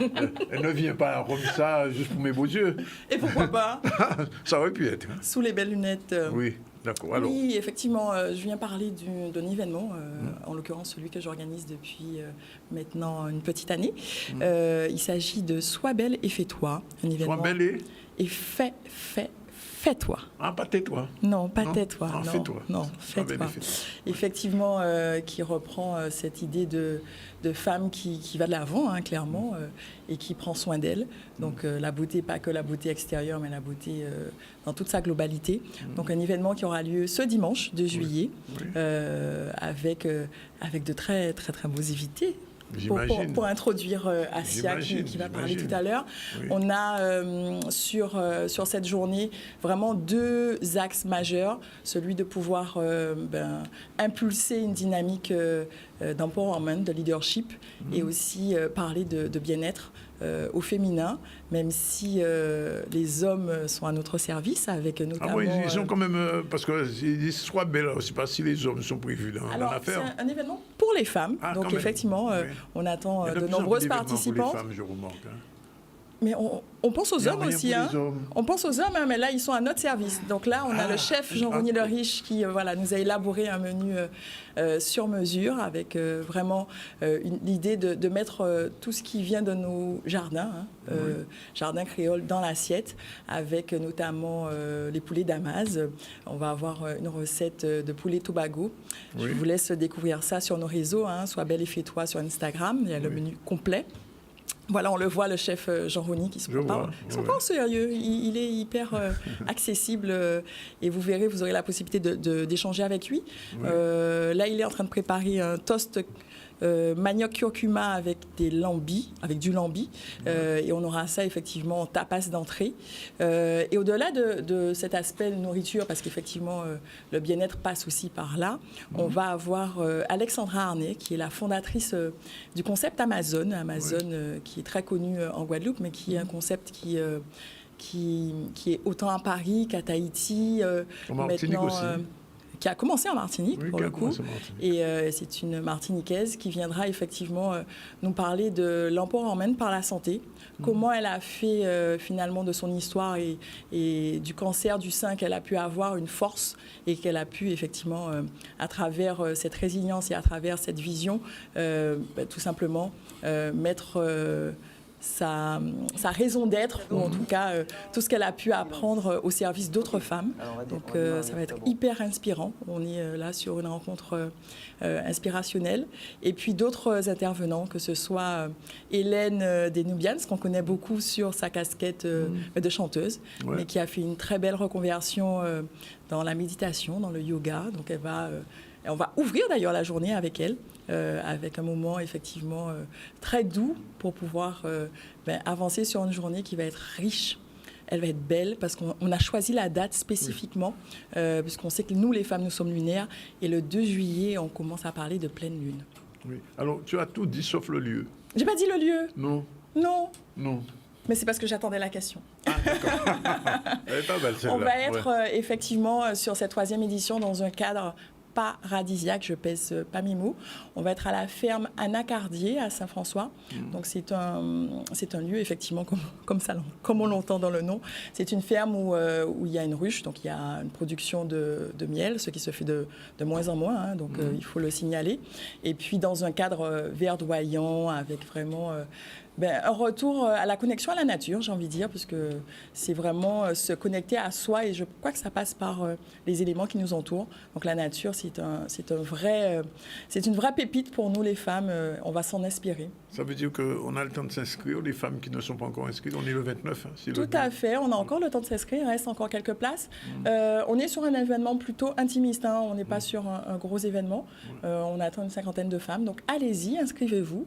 elle ne vient pas comme ça juste pour mes beaux yeux. Et pourquoi pas? Ça aurait pu être. Sous les belles lunettes. Oui, d'accord. Alors, Oui, effectivement, je viens parler d'un événement, en l'occurrence celui que j'organise depuis maintenant une petite année. Il s'agit de Sois belle et fais-toi, un événement. sois belle et... Et fais-toi. fais-toi. Ah, pas tais-toi. Non, pas Non. tais-toi. Ah, non, fais-toi. non, Ah, ben, fais-toi. fais-toi. Effectivement, qui reprend cette idée de femme qui va de l'avant, hein, clairement, et qui prend soin d'elle. Donc la beauté, pas que la beauté extérieure, mais la beauté dans toute sa globalité. Donc un événement qui aura lieu ce dimanche 2 juillet, Oui. avec de très, très, très beaux invités. J'imagine. Pour introduire Asia qui va parler tout à l'heure. Oui. On a sur cette journée vraiment 2 axes majeurs. Celui de pouvoir impulser une dynamique d'empowerment, de leadership, et aussi parler de bien-être au féminin, même si les hommes sont à notre service, avec notamment... Ah oui, ils sont quand même... parce qu'ils disent sois belle, je ne sais pas si les hommes sont prévus dans Alors, c'est l'affaire. un événement pour les femmes. Ah, donc, quand même. effectivement, Oui. on attend Il y a de plus en plus nombreuses d'événements participantes. Pour les femmes, je remarque. Hein. Mais on pense aux Il y a hommes rien aussi. pour Hein. les hommes. On pense aux hommes, hein, mais là, ils sont à notre service. Donc là, on a le chef Jean-Rony Le Riche qui nous a élaboré un menu sur mesure avec vraiment l'idée de mettre tout ce qui vient de nos jardins, jardins créoles, dans l'assiette, avec notamment les poulets d'Amaz. On va avoir une recette de poulet Tobago. Oui. Je vous laisse découvrir ça sur nos réseaux, hein, Sois belle et fais-toi sur Instagram. Il y a le menu complet. Voilà, on le voit, le chef Jean-Rony qui se prépare. Il se prend au sérieux, il est hyper accessible et vous verrez, vous aurez la possibilité d'échanger avec lui. Oui. Là, il est en train de préparer un toast manioc curcuma avec du lambi, et on aura ça effectivement en tapas d'entrée. Et au-delà de cet aspect nourriture, parce qu'effectivement le bien-être passe aussi par là, on va avoir Alexandra Arnay, qui est la fondatrice du concept Amazon, qui est très connu en Guadeloupe, mais qui est un concept qui est autant à Paris qu'à Tahiti, En Martinique aussi. qui a commencé en Martinique, Oui, pour qui a le coup. commencé en Martinique. Et c'est une Martiniquaise qui viendra effectivement nous parler de l'empowerment par la santé, comment elle a fait finalement de son histoire et du cancer du sein qu'elle a pu avoir une force et qu'elle a pu effectivement, à travers cette résilience et à travers cette vision, tout simplement mettre... sa raison d'être, ou en tout cas tout ce qu'elle a pu apprendre au service d'autres femmes. Donc ça va être hyper inspirant. On est là sur une rencontre inspirationnelle. Et puis d'autres intervenants, que ce soit Hélène Denubians, qu'on connaît beaucoup sur sa casquette de chanteuse, mais qui a fait une très belle reconversion dans la méditation, dans le yoga. Donc on va ouvrir d'ailleurs la journée avec elle, avec un moment effectivement très doux pour pouvoir avancer sur une journée qui va être riche. Elle va être belle parce qu'on a choisi la date spécifiquement, puisqu'on sait que nous, les femmes, nous sommes lunaires. Et le 2 juillet, on commence à parler de pleine lune. Oui. Alors, tu as tout dit sauf le lieu. J'ai pas dit le lieu. Non. Non. Non. Mais c'est parce que j'attendais la question. Elle est pas belle, celle-là. On va être effectivement sur cette 3e édition dans un cadre paradisiaque, je pèse pas mes mots. On va être à la ferme Anna Cardier à Saint-François. Donc c'est un lieu effectivement comme on l'entend dans le nom. C'est une ferme où il y a une ruche, donc il y a une production de miel, ce qui se fait de moins en moins, hein, donc il faut le signaler. Et puis dans un cadre verdoyant avec vraiment un retour à la connexion à la nature, j'ai envie de dire, puisque c'est vraiment se connecter à soi, et je crois que ça passe par les éléments qui nous entourent. Donc la nature, c'est une vraie pépite pour nous les femmes, on va s'en inspirer. Ça veut dire qu'on a le temps de s'inscrire, les femmes qui ne sont pas encore inscrites, on est le 29. Hein, Tout à fait, on a encore le temps de s'inscrire, il reste encore quelques places. On est sur un événement plutôt intimiste, hein, on n'est pas sur un gros événement, on attend une 50aine de femmes, donc allez-y, inscrivez-vous,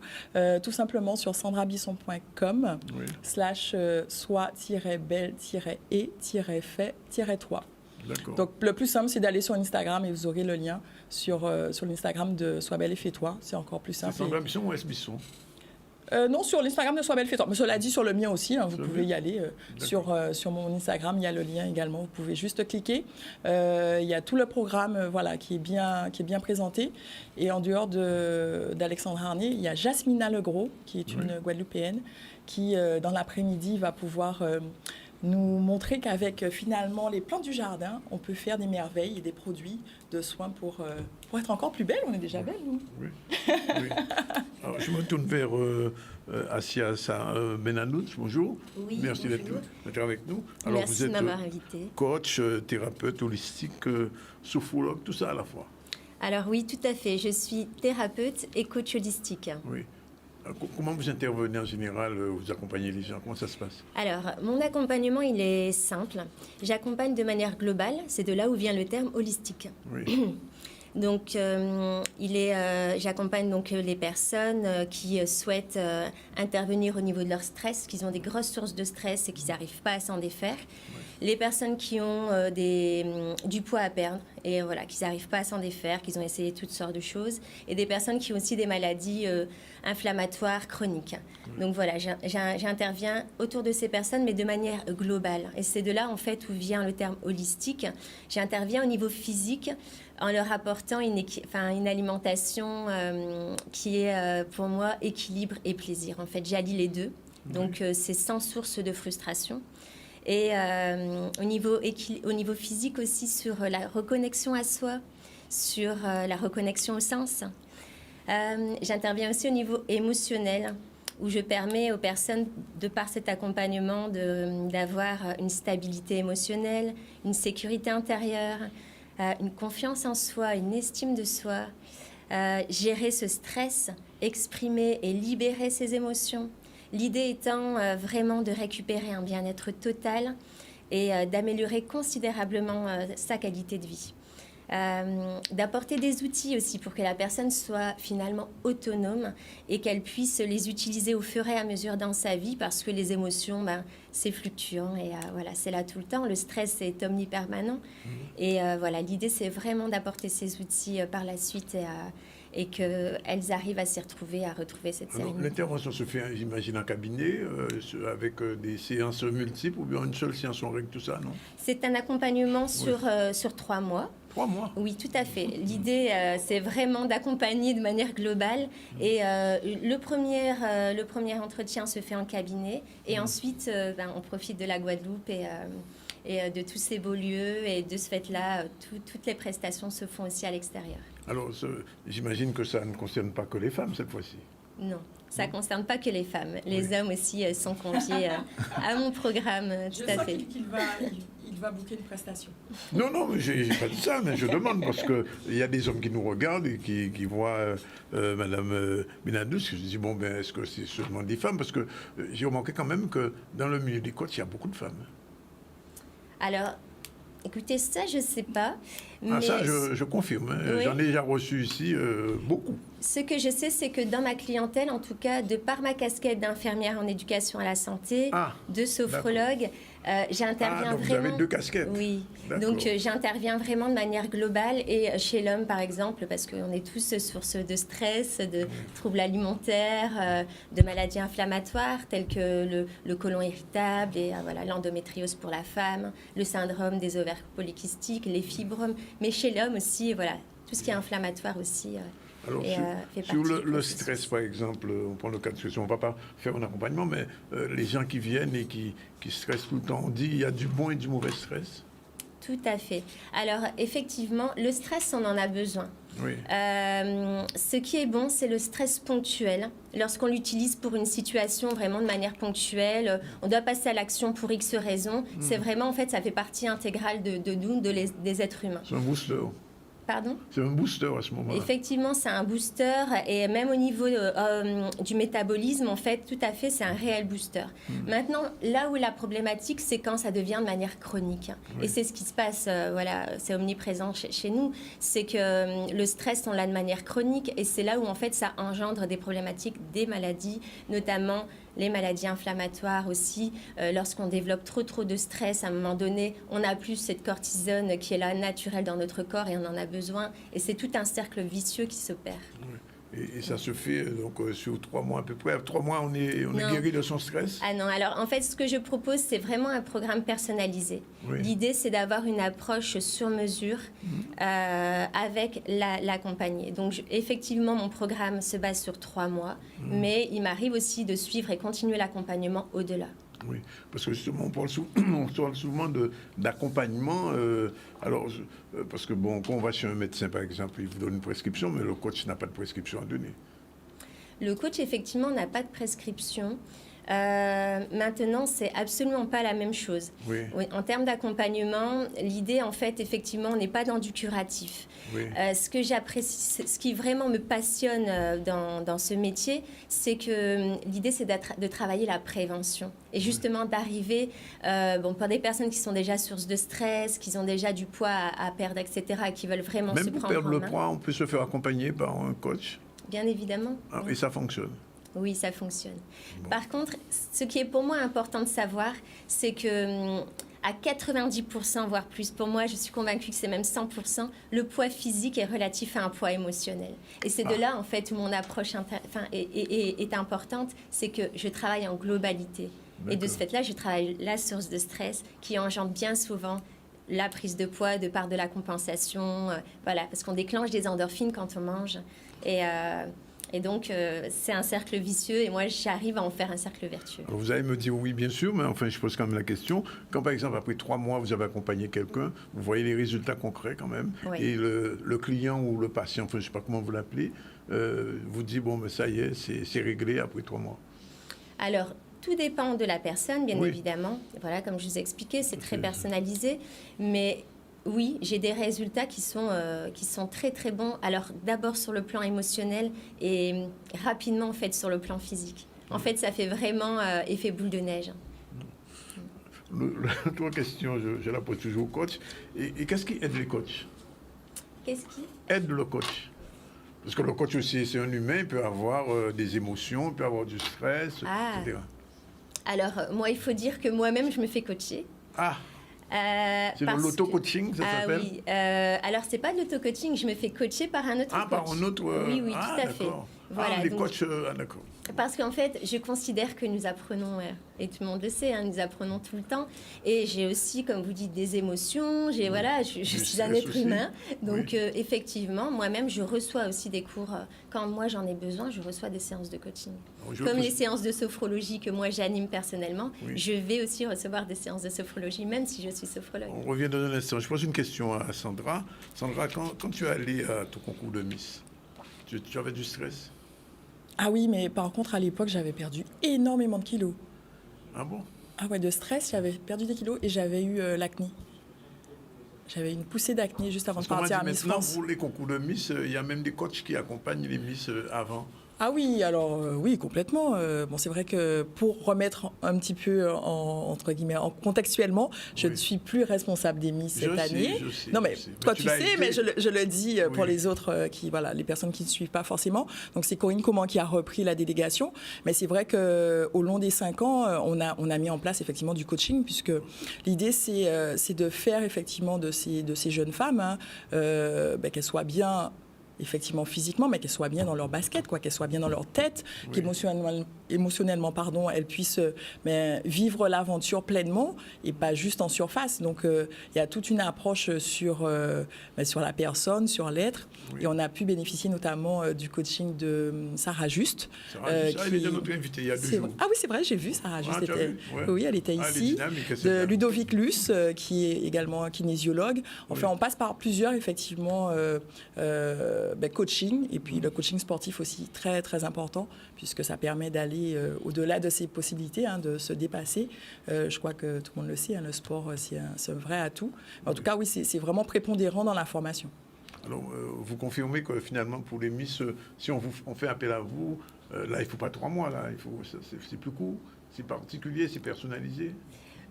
tout simplement sur sandrabisson.com /soit-belle-et-fait-toi. D'accord. Donc le plus simple, c'est d'aller sur Instagram et vous aurez le lien sur l'Instagram de Sois belle et fais-toi. C'est encore plus simple. C'est Sandra Bisson ou S-Bisson? Non, sur l'Instagram de Sois belle et fais-toi. Mais cela dit, sur le mien aussi, hein, vous pouvez y aller. Sur mon Instagram, il y a le lien également. Vous pouvez juste cliquer. Il y a tout le programme qui est bien présenté. Et en dehors d'Alexandra Arnay, il y a Jasmina Legros, qui est une Guadeloupéenne, qui, dans l'après-midi, va pouvoir... nous montrer qu'avec finalement les plantes du jardin, on peut faire des merveilles et des produits de soins pour être encore plus belle. On est déjà belle, nous. Oui. Alors, je me tourne vers Asias Benanouch, bonjour. Oui, Merci d'être avec nous. Alors, Merci vous de êtes m'avoir invité. coach, thérapeute holistique, sophrologue, tout ça à la fois. Alors oui, tout à fait. Je suis thérapeute et coach holistique. Oui. Comment vous intervenez en général, vous accompagnez les gens, comment ça se passe? Alors, mon accompagnement, il est simple. J'accompagne de manière globale, c'est de là où vient le terme holistique. Oui. Donc, j'accompagne donc les personnes qui souhaitent intervenir au niveau de leur stress, qui ont des grosses sources de stress et qui n'arrivent pas à s'en défaire. Les personnes qui ont du poids à perdre et voilà, qui n'arrivent pas à s'en défaire, qui ont essayé toutes sortes de choses. Et des personnes qui ont aussi des maladies inflammatoires chroniques. Donc voilà, j'interviens autour de ces personnes, mais de manière globale. Et c'est de là, en fait, où vient le terme holistique. J'interviens au niveau physique en leur apportant une alimentation qui est, pour moi, équilibre et plaisir. En fait, j'allie les deux. Donc, c'est sans source de frustration. Et au niveau physique aussi, sur la reconnexion à soi, sur la reconnexion au sens. J'interviens aussi au niveau émotionnel, où je permets aux personnes, de par cet accompagnement, d'avoir une stabilité émotionnelle, une sécurité intérieure, une confiance en soi, une estime de soi, gérer ce stress, exprimer et libérer ses émotions. L'idée étant vraiment de récupérer un bien-être total et d'améliorer considérablement sa qualité de vie. D'apporter des outils aussi pour que la personne soit finalement autonome et qu'elle puisse les utiliser au fur et à mesure dans sa vie, parce que les émotions, c'est fluctuant et voilà, c'est là tout le temps. Le stress est omnipermanent. Et voilà, l'idée, c'est vraiment d'apporter ces outils par la suite et qu'elles arrivent à s'y retrouver, à retrouver cette sérénité. L'intervention se fait, j'imagine, en cabinet, avec des séances multiples, ou bien une seule séance, on règle tout ça, non? C'est un accompagnement sur 3 mois. 3 mois? Oui, tout à fait. L'idée, c'est vraiment d'accompagner de manière globale. Et le premier entretien se fait en cabinet. Et ensuite, on profite de la Guadeloupe et de tous ces beaux lieux. Et de ce fait-là, toutes les prestations se font aussi à l'extérieur. Alors, j'imagine que ça ne concerne pas que les femmes, cette fois-ci. Non, ça ne concerne pas que les femmes. Les hommes aussi sont conviés à mon programme, tout à fait. Il va booker une prestation. Non, mais j'ai pas dit ça, mais je demande, parce qu'il y a des hommes qui nous regardent et qui voient Madame Benanouch. Je dis, est-ce que c'est seulement des femmes? Parce que j'ai remarqué quand même que dans le milieu des coachs, il y a beaucoup de femmes. Alors, écoutez, ça, je ne sais pas. Mais ça, je confirme. Oui. J'en ai déjà reçu ici beaucoup. Ce que je sais, c'est que dans ma clientèle, en tout cas, de par ma casquette d'infirmière en éducation à la santé, de sophrologue, j'interviens donc vraiment... Vous avez 2 casquettes. Oui. Donc, j'interviens vraiment de manière globale. Et chez l'homme, par exemple, parce qu'on est tous source de stress, de troubles alimentaires, de maladies inflammatoires, telles que le côlon irritable et voilà, l'endométriose pour la femme, le syndrome des ovaires polykystiques, les fibromes. Mais chez l'homme aussi, voilà, tout ce qui est inflammatoire aussi... Alors, sur le stress, par exemple, on prend le cas de ce on ne va pas faire un accompagnement, mais les gens qui viennent et qui stressent tout le temps, on dit qu'il y a du bon et du mauvais stress. Tout à fait. Alors, effectivement, le stress, on en a besoin. Oui. Ce qui est bon, c'est le stress ponctuel. Lorsqu'on l'utilise pour une situation vraiment de manière ponctuelle, on doit passer à l'action pour X raisons. C'est vraiment, en fait, ça fait partie intégrale de nous, des êtres humains. C'est un booster. Pardon ? C'est un booster à ce moment-là. Effectivement, c'est un booster et même au niveau du métabolisme, en fait, tout à fait, c'est un réel booster. Maintenant, là où la problématique, c'est quand ça devient de manière chronique. Oui. Et c'est ce qui se passe, voilà, c'est omniprésent chez nous. C'est que le stress, on l'a de manière chronique et c'est là où, en fait, ça engendre des problématiques, des maladies, notamment les maladies inflammatoires aussi. Lorsqu'on développe trop de stress, à un moment donné, on n'a plus cette cortisone qui est là, naturelle dans notre corps et on en a besoin. Et c'est tout un cercle vicieux qui s'opère. Oui. Et ça se fait donc sur 3 mois à peu près. 3 mois, on est guéri de son stress? Ah non, alors en fait, ce que je propose, c'est vraiment un programme personnalisé. Oui. L'idée, c'est d'avoir une approche sur mesure avec l'accompagné. Donc, effectivement, mon programme se base sur 3 mois, mais il m'arrive aussi de suivre et continuer l'accompagnement au-delà. Oui, parce que justement, on parle souvent d'accompagnement. Parce que, quand on va chez un médecin, par exemple, il vous donne une prescription, mais le coach n'a pas de prescription à donner. Le coach, effectivement, n'a pas de prescription. Maintenant, c'est absolument pas la même chose. Oui. Oui, en termes d'accompagnement, l'idée, en fait, effectivement, on n'est pas dans du curatif. Oui. Ce que j'apprécie, ce qui vraiment me passionne dans ce métier, c'est que l'idée, c'est de travailler la prévention. Et justement, d'arriver, pour des personnes qui sont déjà sources de stress, qui ont déjà du poids à perdre, etc., et qui veulent vraiment se Même pour prendre perdre en le main. poids, on peut se faire accompagner par un coach. Bien évidemment. Ah, Oui. et ça fonctionne. Oui, ça fonctionne. Bon. Par contre, ce qui est pour moi important de savoir, c'est que à 90%, voire plus, pour moi, je suis convaincue que c'est même 100%, le poids physique est relatif à un poids émotionnel. Et c'est de là, en fait, où mon approche est importante, c'est que je travaille en globalité. Et de ce fait-là, je travaille la source de stress qui engendre bien souvent la prise de poids de par de la compensation, voilà, parce qu'on déclenche des endorphines quand on mange. Et donc, c'est un cercle vicieux et moi, j'arrive à en faire un cercle vertueux. Alors, vous allez me dire oui, bien sûr, mais enfin, je pose quand même la question. Quand, par exemple, après 3 mois, vous avez accompagné quelqu'un, vous voyez les résultats concrets quand même, Oui. et le client ou le patient, enfin, je ne sais pas comment vous l'appelez, vous dit, bon, mais ça y est, c'est réglé après 3 mois. Alors, tout dépend de la personne, bien Oui. évidemment. Voilà, comme je vous ai expliqué, c'est très C'est- personnalisé. Mais oui, j'ai des résultats qui sont très, très bons. Alors, d'abord sur le plan émotionnel et rapidement, en fait, sur le plan physique. En fait, ça fait vraiment effet boule de neige. L'autre question, je la pose toujours au coach. Et qu'est-ce qui aide les coachs? Qu'est-ce qui... Aide le coach? Parce que le coach aussi, c'est un humain, il peut avoir des émotions, il peut avoir du stress, Ah. etc. Alors, moi, il faut dire que moi-même, je me fais coacher. Ah, c'est Parce l'auto-coaching, ça Ah s'appelle? oui, alors c'est pas de l'auto-coaching, je me fais coacher par un autre Ah, coach. par un autre... Oui, oui, ah, tout à fait. d'accord. Voilà, ah, les donc- coachs... ah, d'accord. Parce qu'en fait, je considère que nous apprenons, et tout le monde le sait, nous apprenons tout le temps. Et j'ai aussi, comme vous dites, des émotions. Voilà, je suis un stress être aussi. humain. Donc, Oui. Effectivement, moi-même, je reçois aussi des cours. Quand moi, j'en ai besoin, je reçois des séances de coaching. Alors, je Comme pose- les séances de sophrologie que moi, j'anime personnellement, Oui. je vais aussi recevoir des séances de sophrologie, même si je suis sophrologue. On revient dans un instant. Je pose une question à Sandra. Sandra, quand tu es allée à ton concours de Miss, tu avais du stress? Ah oui, mais par contre, à l'époque, j'avais perdu énormément de kilos. Ah bon? Ah ouais, de stress, j'avais perdu des kilos et j'avais eu l'acné. J'avais une poussée d'acné juste avant Parce de qu'on m'a partir dit à Miss maintenant, France. pour les concours de Miss, il y a même des coachs qui accompagnent les Miss avant. Ah oui, alors oui, complètement. Bon, c'est vrai que pour remettre un petit peu entre guillemets, contextuellement, je Oui. ne suis plus responsable des Miss Je cette sais, année. je sais, Non, mais je sais. toi Mais tu tu l'as sais, été. mais je le dis pour Oui. les autres les personnes qui ne suivent pas forcément. Donc c'est Corinne Comment qui a repris la délégation. Mais c'est vrai que au long des 5 ans, on a mis en place effectivement du coaching puisque l'idée c'est de faire effectivement de ces jeunes femmes qu'elles soient bien effectivement physiquement, mais qu'elles soient bien dans leur basket, qu'elles soient bien dans leur tête, Oui. qu'émotionnellement, elles puissent vivre l'aventure pleinement et pas juste en surface. Donc, il y a toute une approche sur la personne, sur l'être. Oui. Et on a pu bénéficier notamment du coaching de Sarah Juste. Sarah Juste, elle était notre invitée il y a 2 C'est jours. vrai. Ah oui, c'est vrai, j'ai vu Sarah Juste. tu as vu? Ouais. Oui, elle était Ah, elle est ici. dynamique, cette De dame. Ludovic Luce, qui est également kinésiologue. Enfin, Oui. on passe par plusieurs, effectivement, coaching. Et puis le coaching sportif aussi, très, très important, puisque ça permet d'aller au-delà de ses possibilités, de se dépasser. Je crois que tout le monde le sait, le sport, c'est un vrai atout. En tout cas, oui, c'est vraiment prépondérant dans la formation. Alors, vous confirmez que finalement, pour les Miss, si on fait appel à vous, là, il ne faut pas 3 mois, là, c'est plus court, c'est particulier, c'est personnalisé.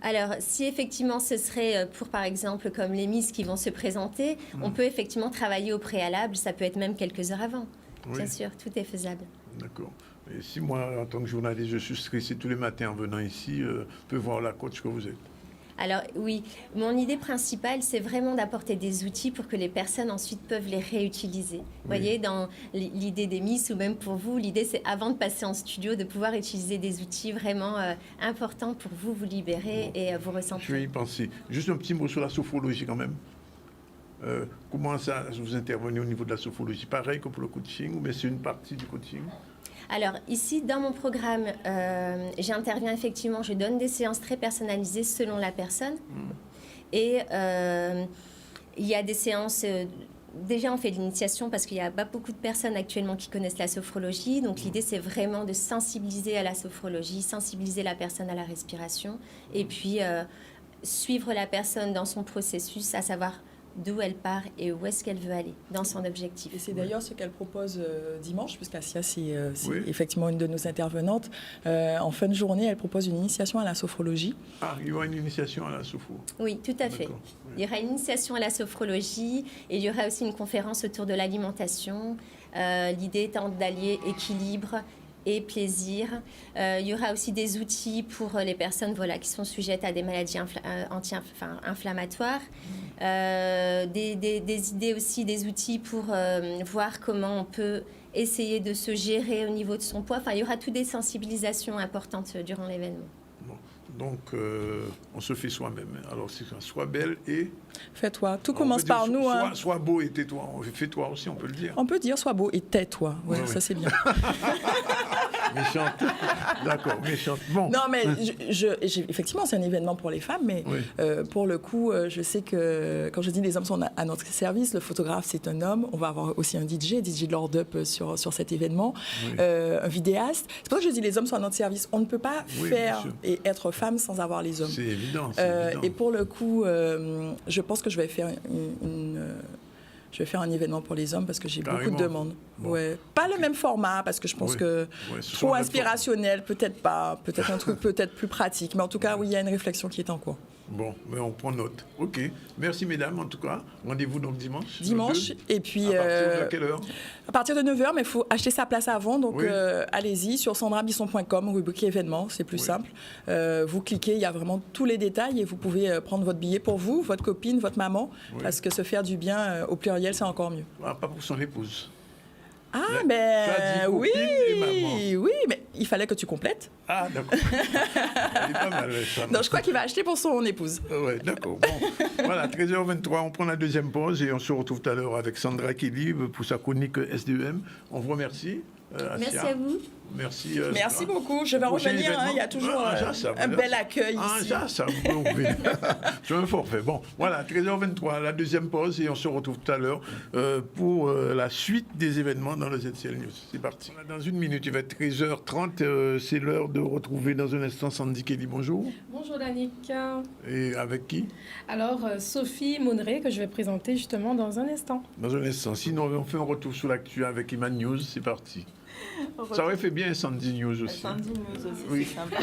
Alors, si effectivement ce serait pour, par exemple, comme les Miss qui vont se présenter, on peut effectivement travailler au préalable, ça peut être même quelques heures avant. Oui. Bien sûr, tout est faisable. D'accord. Et si moi, en tant que journaliste, je suis stressé tous les matins en venant ici, je peux voir la coach que vous êtes. Alors oui, mon idée principale, c'est vraiment d'apporter des outils pour que les personnes ensuite peuvent les réutiliser. Vous voyez, dans l'idée des Miss ou même pour vous, l'idée c'est avant de passer en studio, de pouvoir utiliser des outils vraiment importants pour vous libérer et vous Je vais ressentir. y penser. Juste un petit mot sur la sophrologie quand même. Comment ça vous intervenez au niveau de la sophrologie? Pareil que pour le coaching ou bien c'est une partie du coaching? Alors ici, dans mon programme, j'interviens effectivement, je donne des séances très personnalisées selon la personne. Et il y a des séances déjà, on fait de l'initiation parce qu'il n'y a pas beaucoup de personnes actuellement qui connaissent la sophrologie. Donc, l'idée, c'est vraiment de sensibiliser à la sophrologie, sensibiliser la personne à la respiration et puis suivre la personne dans son processus, à savoir d'où elle part et où est-ce qu'elle veut aller dans son objectif. Et c'est d'ailleurs ce qu'elle propose dimanche, puisqu'Assia, c'est Oui. effectivement une de nos intervenantes. En fin de journée, elle propose une initiation à la sophrologie. Ah, il y aura une initiation à la sophro. Oui, tout à fait. D'accord, oui. Il y aura une initiation à la sophrologie et il y aura aussi une conférence autour de l'alimentation. L'idée étant d'allier équilibre et plaisir. Il y aura aussi des outils pour les personnes qui sont sujettes à des maladies inflammatoires. Des idées aussi, des outils pour voir comment on peut essayer de se gérer au niveau de son poids. Enfin, il y aura toutes des sensibilisations importantes durant l'événement. Bon. Donc, on se fait soi-même. Alors, c'est ça. Sois belle et... Fais-toi. Tout on commence peut dire, par nous. Hein. Sois beau et tais-toi. Fais-toi aussi, on peut le dire. On peut dire sois beau et tais-toi. Ouais, Ouais, ça ouais. c'est bien. Méchante. D'accord, méchante. Bon. Non, mais effectivement, c'est un événement pour les femmes, mais Oui. pour le coup, je sais que quand je dis les hommes sont à notre service, le photographe, c'est un homme. On va avoir aussi un DJ de Lord Up sur cet événement, Oui. un vidéaste. C'est pour ça que je dis les hommes sont à notre service. On ne peut pas Oui, faire bien sûr. et être femme sans avoir les hommes. C'est évident. C'est évident. Et pour le coup, je pense que je vais faire je vais faire un événement pour les hommes parce que j'ai beaucoup Carrément. de demandes. Bon. Ouais. Pas le même format parce que je pense Oui. que Ouais, ce trop sont des inspirationnel, peut-être pas, peut-être un truc peut-être plus pratique. Mais en tout cas, oui, il y a une réflexion qui est en cours. Bon, mais on prend note. OK. Merci, mesdames, en tout cas. Rendez-vous donc dimanche. Dimanche, le 2. et puis À partir de quelle heure? à partir de 9h, mais il faut acheter sa place avant. Donc Oui. allez-y sur sandrabisson.com, rubrique événements, c'est plus Oui. simple. Vous cliquez, il y a vraiment tous les détails et vous pouvez prendre votre billet pour vous, votre copine, votre maman, Oui. parce que se faire du bien au pluriel, c'est encore mieux. Ah, pas pour son épouse. Ah, Tu as dit ben oui, copine et maman. oui, mais il fallait que tu complètes. Ah, d'accord. Elle est pas mal, ça. Donc je crois qu'il va acheter pour son épouse. Ouais, d'accord. Bon, voilà, 13h23, on prend la deuxième pause et on se retrouve tout à l'heure avec Sandra Kelly pour sa chronique SDEM. On vous remercie. Merci Assia. à vous. Merci. Merci Sandra. beaucoup. Je vais Prochain revenir. événement. Il y a toujours Ça, un bel accueil Ah, ici. ça, vous pouvez ouvrir. C'est un forfait. Bon, voilà, 13h23, la deuxième pause et on se retrouve tout à l'heure pour la suite des événements dans le ZCL News. C'est parti. Dans une minute, il va être 13h30. C'est l'heure de retrouver dans un instant Sandy Kelly. Bonjour. Bonjour Danick. Et avec qui? Alors Sophie Monneré que je vais présenter justement dans un instant. Dans un instant. Sinon, on fait un retour sur l'actu avec Iman News. C'est parti. Ça aurait fait bien Sandy News aussi. Sandy News aussi, Oui. c'est sympa.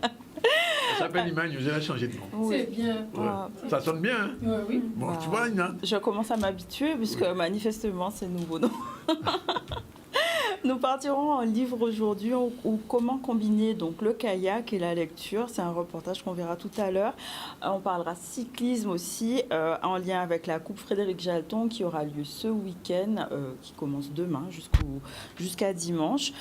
Ça s'appelle Iman News. Elle a changé de nom. Oui. C'est bien. Ouais. Ah. Ça sonne bien, hein? Oui. Bon, Ah. tu vois, Ina? Je commence à m'habituer puisque manifestement c'est nouveau. Non. Nous partirons en livre aujourd'hui ou comment combiner donc le kayak et la lecture. C'est un reportage qu'on verra tout à l'heure. On parlera cyclisme aussi en lien avec la Coupe Frédéric Jalton qui aura lieu ce week-end, qui commence demain jusqu'à dimanche.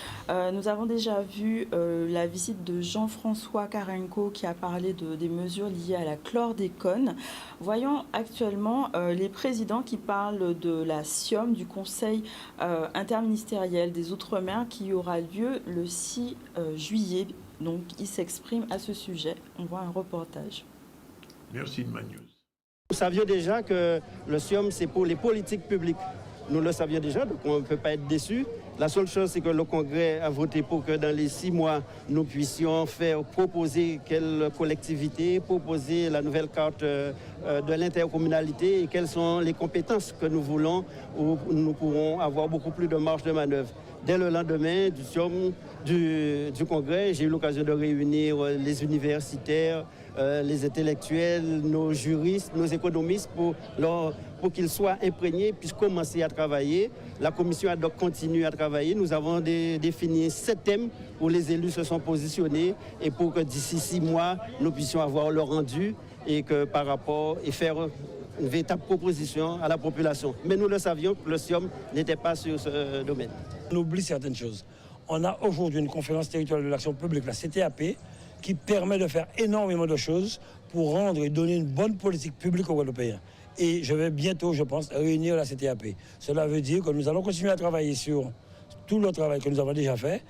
Nous avons déjà vu la visite de Jean-François Carenco qui a parlé des mesures liées à la chlordécone. Voyons actuellement les présidents qui parlent de la SIOM, du Conseil interministériel des Outre-mer qui aura lieu le 6 juillet. Donc, ils s'expriment à ce sujet. On voit un reportage. Merci, Iman News. Nous savions déjà que le SIOM, c'est pour les politiques publiques. Nous le savions déjà, donc on ne peut pas être déçus. La seule chose, c'est que le Congrès a voté pour que dans les 6 mois, nous puissions proposer quelle collectivité, proposer la nouvelle carte de l'intercommunalité et quelles sont les compétences que nous voulons, où nous pourrons avoir beaucoup plus de marge de manœuvre. Dès le lendemain du SIOM du Congrès, j'ai eu l'occasion de réunir les universitaires, les intellectuels, nos juristes, nos économistes pour qu'ils soient imprégnés, puissent commencer à travailler. La commission a donc continué à travailler. Nous avons défini 7 thèmes où les élus se sont positionnés et pour que d'ici 6 mois, nous puissions avoir le rendu et que par rapport et faire une véritable proposition à la population. Mais nous le savions que le SIOM n'était pas sur ce domaine. On oublie certaines choses. On a aujourd'hui une conférence territoriale de l'action publique, la CTAP, qui permet de faire énormément de choses pour rendre et donner une bonne politique publique aux Guadeloupéens. Et je vais bientôt, je pense, réunir la CTAP. Cela veut dire que nous allons continuer à travailler sur tout le travail que nous avons déjà fait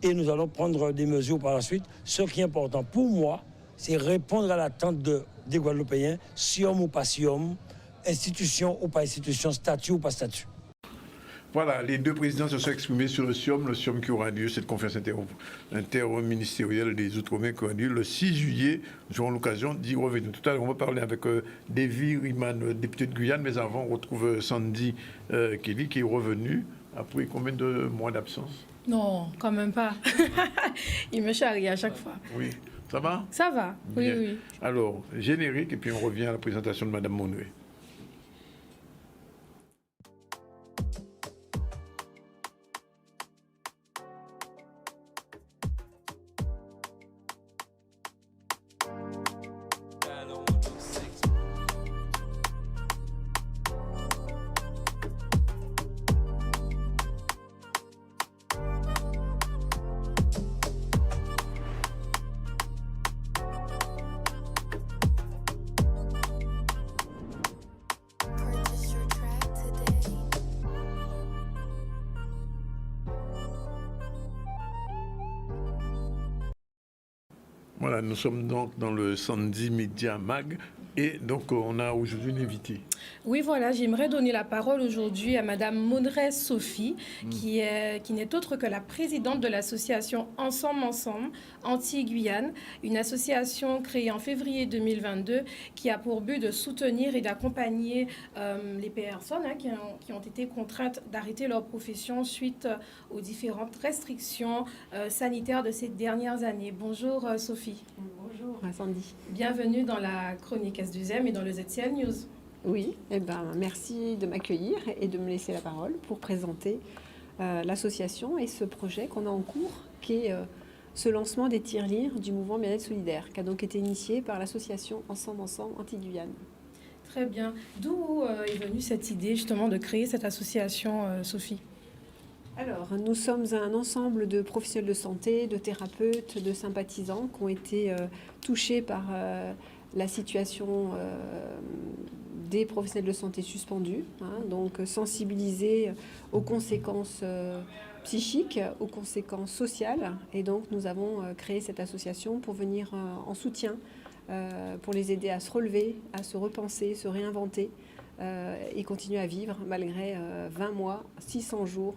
et nous allons prendre des mesures par la suite. Ce qui est important pour moi, c'est répondre à l'attente des Guadeloupéens, SIOM ou pas SIOM, institution ou pas institution, statut ou pas statut. Voilà, les deux présidents se sont exprimés sur le SIOM qui aura lieu, cette conférence interministérielle des Outre-mer qui aura lieu le 6 juillet. Nous aurons l'occasion d'y revenir. Tout à l'heure, on va parler avec Davy Riemann, député de Guyane, mais avant, on retrouve Sandy Kelly qui est revenu après combien de mois d'absence? Non, quand même pas. Il me charrie à chaque fois. Oui, ça va? Ça va, oui, Bien. oui. Alors, générique, et puis on revient à la présentation de Mme Monoué. Voilà, nous sommes donc dans le Sandy Media Mag et donc on a aujourd'hui une invitée. Oui, voilà, j'aimerais donner la parole aujourd'hui à Madame Monrez Sophie, qui n'est autre que la présidente de l'association Ensemble Antilles-Guyane, une association créée en février 2022 qui a pour but de soutenir et d'accompagner les personnes qui ont été contraintes d'arrêter leur profession suite aux différentes restrictions sanitaires de ces dernières années. Bonjour Sophie. Bonjour Sandy. Bienvenue dans la chronique S2M et dans le ZCL News. Oui, merci de m'accueillir et de me laisser la parole pour présenter l'association et ce projet qu'on a en cours, qui est ce lancement des tirelires du mouvement Bien-être solidaire, qui a donc été initié par l'association Ensemble Antilles-Guyane. Très bien. D'où est venue cette idée justement de créer cette association, Sophie? Alors, nous sommes un ensemble de professionnels de santé, de thérapeutes, de sympathisants qui ont été touchés par la situation des professionnels de santé suspendus, donc sensibilisés aux conséquences psychiques, aux conséquences sociales. Et donc, nous avons créé cette association pour venir en soutien, pour les aider à se relever, à se repenser, se réinventer et continuer à vivre malgré 20 mois, 600 jours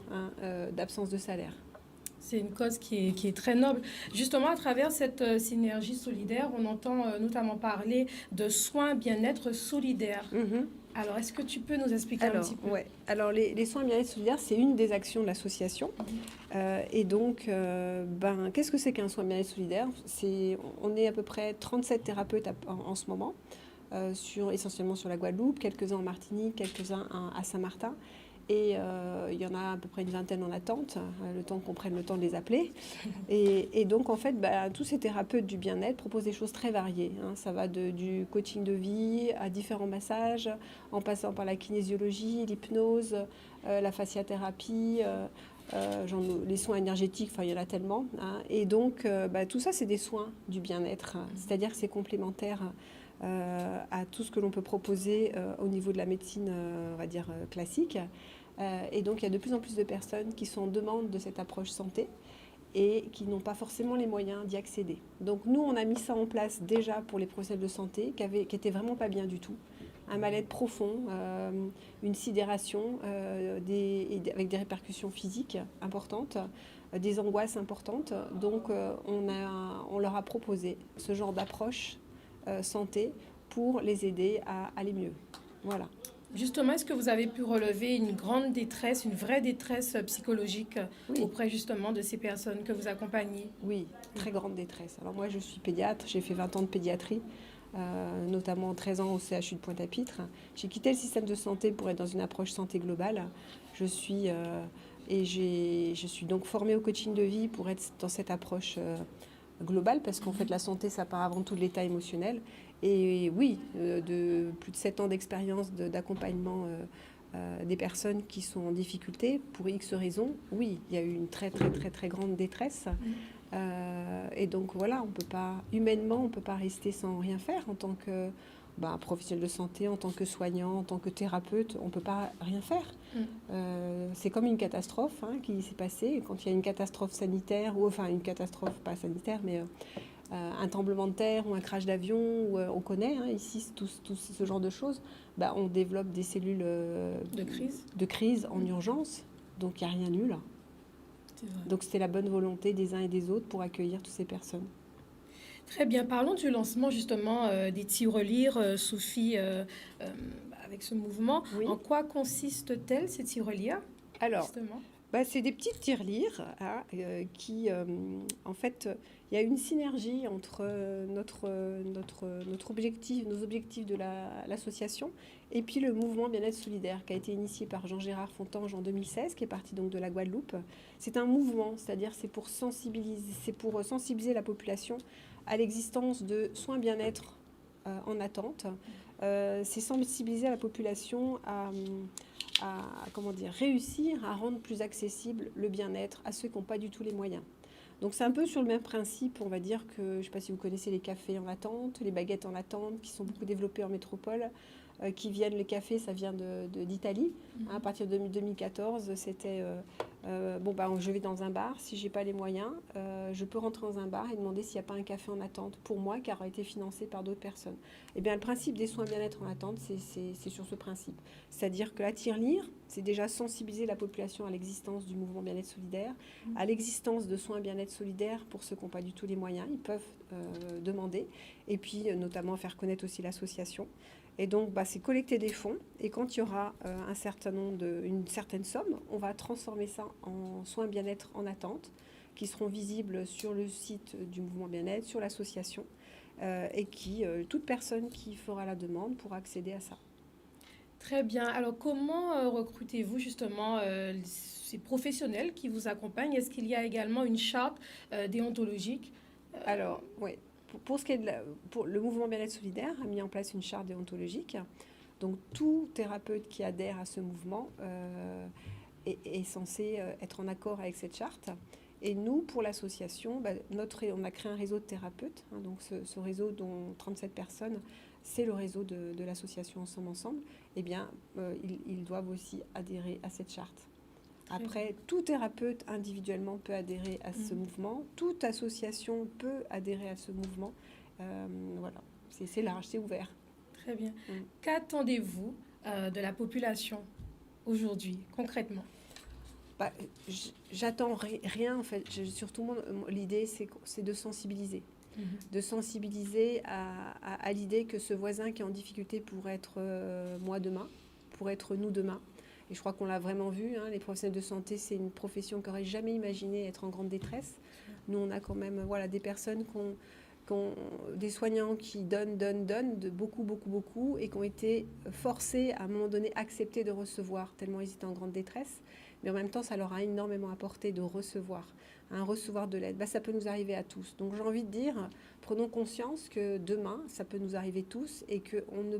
d'absence de salaire. C'est une cause qui est très noble. Justement, à travers cette synergie solidaire, on entend notamment parler de soins bien-être solidaires. Alors, est-ce que tu peux nous expliquer un petit peu? Ouais. Alors, les soins bien-être solidaires, c'est une des actions de l'association. Et donc, qu'est-ce que c'est qu'un soin bien-être solidaire? On est à peu près 37 thérapeutes en ce moment, essentiellement sur la Guadeloupe, quelques-uns en Martinique, quelques-uns à Saint-Martin. Et il y en a à peu près une vingtaine en attente, le temps qu'on prenne le temps de les appeler. Et donc, en fait, tous ces thérapeutes du bien-être proposent des choses très variées. Ça va du coaching de vie à différents massages, en passant par la kinésiologie, l'hypnose, la fasciathérapie, les soins énergétiques, il y en a tellement. Et donc, tout ça, c'est des soins du bien-être. C'est-à-dire que c'est complémentaire à tout ce que l'on peut proposer au niveau de la médecine, on va dire, classique. Et donc, il y a de plus en plus de personnes qui sont en demande de cette approche santé et qui n'ont pas forcément les moyens d'y accéder. Donc, nous, on a mis ça en place déjà pour les professionnels de santé qui n'étaient vraiment pas bien du tout. Un mal-être profond, une sidération avec des répercussions physiques importantes, des angoisses importantes. Donc, on leur a proposé ce genre d'approche santé pour les aider à aller mieux. Voilà. Justement, est-ce que vous avez pu relever une grande détresse, une vraie détresse psychologique auprès justement de ces personnes que vous accompagnez? Oui, très grande détresse. Alors moi, je suis pédiatre, j'ai fait 20 ans de pédiatrie, notamment 13 ans au CHU de Pointe-à-Pitre. J'ai quitté le système de santé pour être dans une approche santé globale. Je suis donc formée au coaching de vie pour être dans cette approche globale, parce qu'en fait, la santé, ça part avant tout de l'état émotionnel. Et oui, de plus de 7 ans d'expérience d'accompagnement des personnes qui sont en difficulté, pour X raisons, oui, il y a eu une très, très, très, très grande détresse. Et donc, voilà, humainement, on ne peut pas rester sans rien faire en tant que professionnel de santé, en tant que soignant, en tant que thérapeute, on ne peut pas rien faire. C'est comme une catastrophe qui s'est passée. Quand il y a une catastrophe sanitaire, ou enfin une catastrophe pas sanitaire, mais un tremblement de terre ou un crash d'avion, on connaît ici tout ce genre de choses, on développe des cellules de crise en urgence, donc il n'y a rien eu là. Donc c'était la bonne volonté des uns et des autres pour accueillir toutes ces personnes. Très bien, parlons du lancement justement des tirelires, Sophie, avec ce mouvement. Oui. En quoi consistent-elles ces tirelires? Alors, justement c'est des petites tirelires qui, en fait, il y a une synergie entre nos objectifs de l'association et puis le mouvement Bien-être solidaire qui a été initié par Jean-Gérard Fontange en 2016, qui est parti donc de la Guadeloupe. C'est un mouvement, c'est-à-dire c'est pour sensibiliser la population à l'existence de soins bien-être en attente. C'est sensibiliser la population à réussir à rendre plus accessible le bien-être à ceux qui n'ont pas du tout les moyens. Donc c'est un peu sur le même principe, on va dire que, je ne sais pas si vous connaissez les cafés en attente, les baguettes en attente, qui sont beaucoup développées en métropole, les cafés, ça vient d'Italie. À partir de 2014, c'était, je vais dans un bar, si je n'ai pas les moyens, je peux rentrer dans un bar et demander s'il n'y a pas un café en attente pour moi, qui aura été financé par d'autres personnes. Eh bien, le principe des soins bien-être en attente, c'est sur ce principe. C'est-à-dire que la tirelire, c'est déjà sensibiliser la population à l'existence du mouvement bien-être solidaire, à l'existence de soins bien-être solidaires pour ceux qui n'ont pas du tout les moyens, ils peuvent demander, et puis notamment faire connaître aussi l'association. Et donc, c'est collecter des fonds, et quand il y aura une certaine somme, on va transformer ça en soins bien-être en attente, qui seront visibles sur le site du mouvement bien-être, sur l'association, et toute personne qui fera la demande pourra accéder à ça. Très bien. Alors, comment recrutez-vous justement ces professionnels qui vous accompagnent? Est-ce qu'il y a également une charte déontologique? Alors, oui. Pour ce qui est pour le mouvement Bien-être solidaire a mis en place une charte déontologique. Donc, tout thérapeute qui adhère à ce mouvement est censé être en accord avec cette charte. Et nous, pour l'association, on a créé un réseau de thérapeutes. Donc, ce réseau dont 37 personnes, c'est le réseau de l'association Ensemble. Eh bien, ils doivent aussi adhérer à cette charte. Après, tout thérapeute individuellement peut adhérer à ce mouvement. Toute association peut adhérer à ce mouvement. Voilà, c'est large, c'est ouvert. Très bien. Qu'attendez-vous de la population aujourd'hui, concrètement? J'attends rien, en fait. Surtout, l'idée, c'est de sensibiliser. De sensibiliser à l'idée que ce voisin qui est en difficulté pourrait être moi demain, pourrait être nous demain. Et je crois qu'on l'a vraiment vu, les professionnels de santé, c'est une profession qui n'aurait jamais imaginé être en grande détresse. Nous, on a quand même des personnes des soignants qui donnent de beaucoup, et qui ont été forcés à un moment donné accepter de recevoir, tellement ils étaient en grande détresse. Mais en même temps, ça leur a énormément apporté de recevoir de l'aide. Ça peut nous arriver à tous. Donc j'ai envie de dire, prenons conscience que demain, ça peut nous arriver tous et qu'une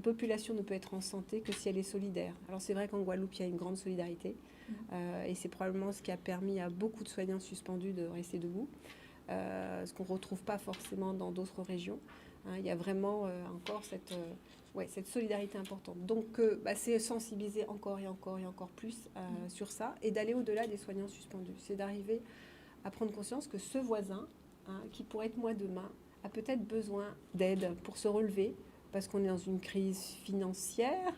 population ne peut être en santé que si elle est solidaire. Alors c'est vrai qu'en Guadeloupe, il y a une grande solidarité et c'est probablement ce qui a permis à beaucoup de soignants suspendus de rester debout, ce qu'on ne retrouve pas forcément dans d'autres régions. Il y a vraiment encore cette solidarité importante. Donc, c'est sensibiliser encore et encore plus sur ça et d'aller au-delà des soignants suspendus. C'est d'arriver à prendre conscience que ce voisin, qui pourrait être moi demain, a peut-être besoin d'aide pour se relever parce qu'on est dans une crise financière,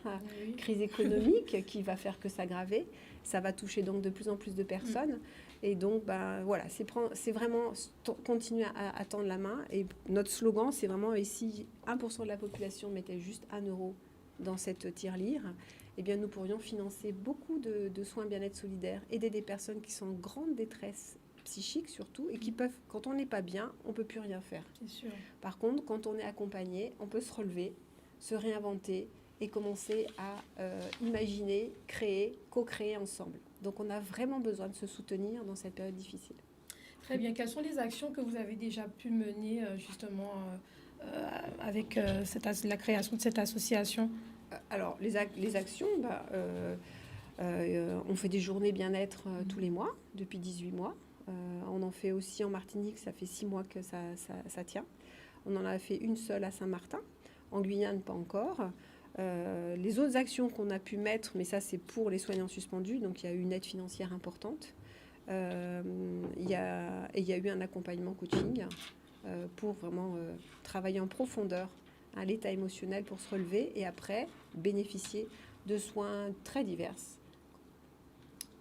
crise économique qui va faire que s'aggraver. Ça va toucher donc de plus en plus de personnes. Et donc, c'est vraiment continuer à tendre la main. Et notre slogan, c'est vraiment, et si 1% de la population mettait juste 1 euro dans cette tirelire, eh bien, nous pourrions financer beaucoup de soins bien-être solidaires, aider des personnes qui sont en grande détresse psychique surtout, et qui peuvent, quand on n'est pas bien, on ne peut plus rien faire. C'est sûr. Par contre, quand on est accompagné, on peut se relever, se réinventer et commencer à imaginer, créer, co-créer ensemble. Donc on a vraiment besoin de se soutenir dans cette période difficile. Très bien. Quelles sont les actions que vous avez déjà pu mener justement avec la création de cette association? Alors les actions, on fait des journées bien-être tous les mois, depuis 18 mois. On en fait aussi en Martinique, ça fait 6 mois que ça tient. On en a fait une seule à Saint-Martin, en Guyane pas encore. Les autres actions qu'on a pu mettre, mais ça c'est pour les soignants suspendus, donc il y a eu une aide financière importante. Il y a eu un accompagnement coaching pour vraiment travailler en profondeur l'état émotionnel pour se relever et après bénéficier de soins très divers.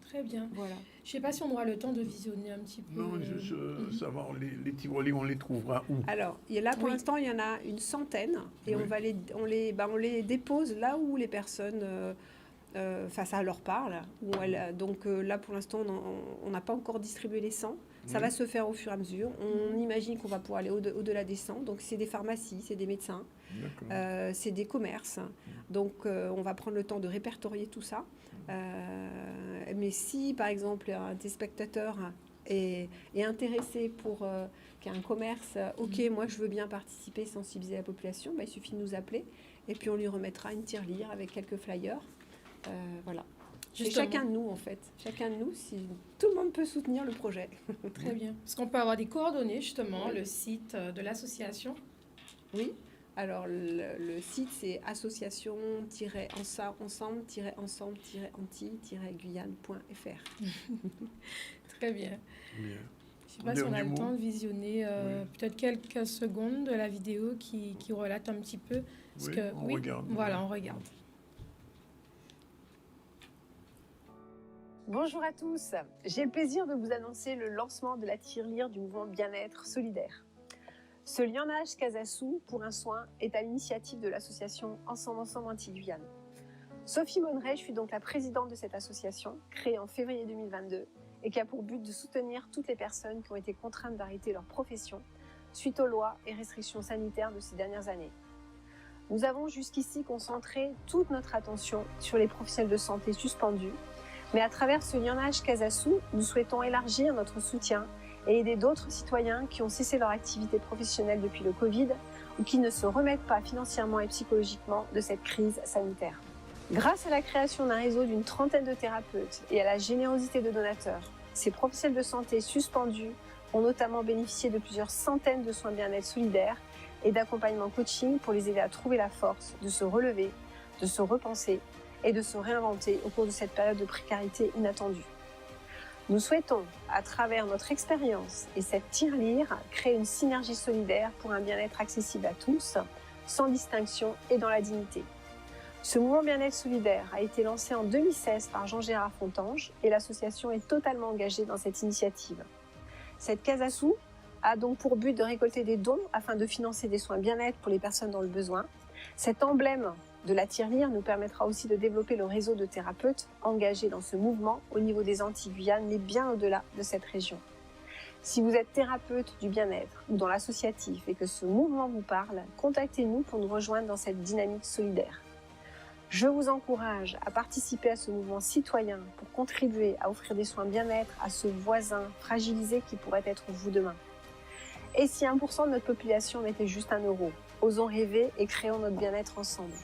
Très bien. Voilà. Je ne sais pas si on aura le temps de visionner un petit peu. Non, juste savoir, les tyroliens, on les trouvera où? Alors, là, pour l'instant, il y en a une centaine et on les dépose là où les personnes, ça leur parle. Donc là, pour l'instant, on n'a pas encore distribué les 100. Ça va se faire au fur et à mesure. On imagine qu'on va pouvoir aller au-delà des 100. Donc, c'est des pharmacies, c'est des médecins, c'est des commerces. Donc, on va prendre le temps de répertorier tout ça. Mais si, par exemple, un des spectateurs est intéressé qu'il y a un commerce, ok, moi je veux bien participer, sensibiliser la population, il suffit de nous appeler et puis on lui remettra une tirelire avec quelques flyers. Voilà. C'est chacun de nous en fait. Chacun de nous, si tout le monde peut soutenir le projet. Très bien. Est-ce qu'on peut avoir des coordonnées justement, le site de l'association? Oui. Alors, le site, c'est association-ensemble-anti-guyane.fr. Très bien. Je ne sais pas si on a le temps de visionner peut-être quelques secondes de la vidéo qui relate un petit peu. On regarde. Voilà, on regarde. Bonjour à tous. J'ai le plaisir de vous annoncer le lancement de la tirelire du mouvement Bien-être solidaire. Ce lionnage Casassou pour un soin est à l'initiative de l'association Ensemble Anti-Guyane. Sophie Monneret, je suis donc la présidente de cette association, créée en février 2022 et qui a pour but de soutenir toutes les personnes qui ont été contraintes d'arrêter leur profession suite aux lois et restrictions sanitaires de ces dernières années. Nous avons jusqu'ici concentré toute notre attention sur les professionnels de santé suspendus, mais à travers ce lionnage Casassou, nous souhaitons élargir notre soutien et aider d'autres citoyens qui ont cessé leur activité professionnelle depuis le Covid ou qui ne se remettent pas financièrement et psychologiquement de cette crise sanitaire. Grâce à la création d'un réseau d'une trentaine de thérapeutes et à la générosité de donateurs, ces professionnels de santé suspendus ont notamment bénéficié de plusieurs centaines de soins bien-être solidaires et d'accompagnement coaching pour les aider à trouver la force de se relever, de se repenser et de se réinventer au cours de cette période de précarité inattendue. Nous souhaitons, à travers notre expérience et cette tirelire, créer une synergie solidaire pour un bien-être accessible à tous, sans distinction et dans la dignité. Ce mouvement bien-être solidaire a été lancé en 2016 par Jean-Gérard Fontange et l'association est totalement engagée dans cette initiative. Cette Casassou a donc pour but de récolter des dons afin de financer des soins bien-être pour les personnes dans le besoin. Cet emblème de la tirelire nous permettra aussi de développer le réseau de thérapeutes engagés dans ce mouvement au niveau des Antilles-Guyane, mais bien au-delà de cette région. Si vous êtes thérapeute du bien-être ou dans l'associatif et que ce mouvement vous parle, contactez-nous pour nous rejoindre dans cette dynamique solidaire. Je vous encourage à participer à ce mouvement citoyen pour contribuer à offrir des soins bien-être à ce voisin fragilisé qui pourrait être vous demain. Et si 1% de notre population mettait juste 1 euro, osons rêver et créons notre bien-être ensemble.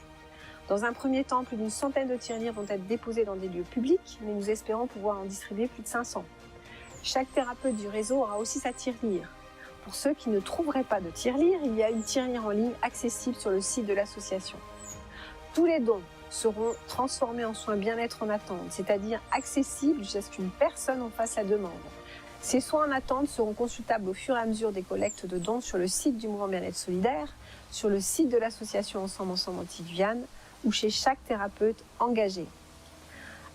Dans un premier temps, plus d'une centaine de tirelires vont être déposées dans des lieux publics, mais nous espérons pouvoir en distribuer plus de 500. Chaque thérapeute du réseau aura aussi sa tirelire. Pour ceux qui ne trouveraient pas de tirelire, il y a une tirelire en ligne accessible sur le site de l'association. Tous les dons seront transformés en soins bien-être en attente, c'est-à-dire accessibles jusqu'à ce qu'une personne en fasse la demande. Ces soins en attente seront consultables au fur et à mesure des collectes de dons sur le site du mouvement bien-être solidaire, sur le site de l'association Ensemble Anti-Guyane ou chez chaque thérapeute engagé.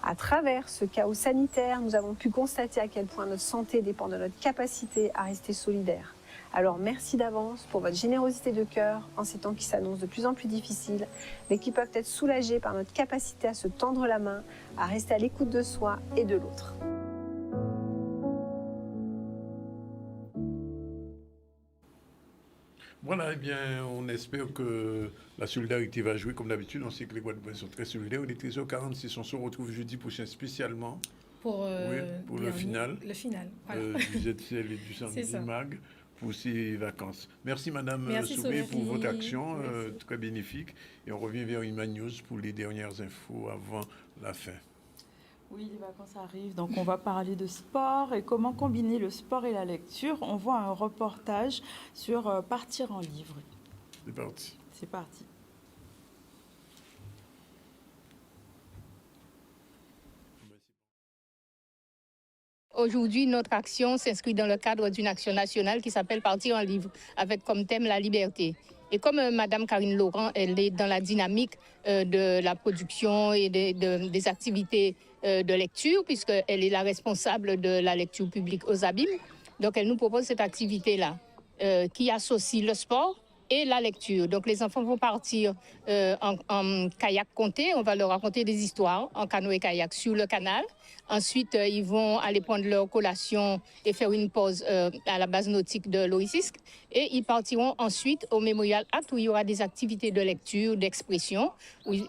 À travers ce chaos sanitaire, nous avons pu constater à quel point notre santé dépend de notre capacité à rester solidaire. Alors merci d'avance pour votre générosité de cœur en ces temps qui s'annoncent de plus en plus difficiles, mais qui peuvent être soulagés par notre capacité à se tendre la main, à rester à l'écoute de soi et de l'autre. Voilà, eh bien, on espère que la solidarité va jouer comme d'habitude. On sait que les Guadeloupéens sont très solidaires. Il est 13h46, on se retrouve jeudi prochain spécialement pour le final. Le final, voilà. Du ZCL et du Samedi Mag pour ces vacances. Merci Madame Soubé pour votre action très bénéfique. Et on revient vers Iman News pour les dernières infos avant la fin. Oui, les vacances arrivent, donc on va parler de sport et comment combiner le sport et la lecture. On voit un reportage sur Partir en livre. C'est parti. C'est parti. Aujourd'hui, notre action s'inscrit dans le cadre d'une action nationale qui s'appelle Partir en livre, avec comme thème la liberté. Et comme Madame Karine Laurent, elle est dans la dynamique de la production et des activités de lecture, puisqu'elle est la responsable de la lecture publique aux Abîmes, donc elle nous propose cette activité-là qui associe le sport et la lecture. Donc les enfants vont partir en kayak conté, on va leur raconter des histoires en canoë-kayak sur le canal. Ensuite, ils vont aller prendre leur collation et faire une pause à la base nautique de l'Oricisque. Et ils partiront ensuite au Mémorial Act où il y aura des activités de lecture, d'expression.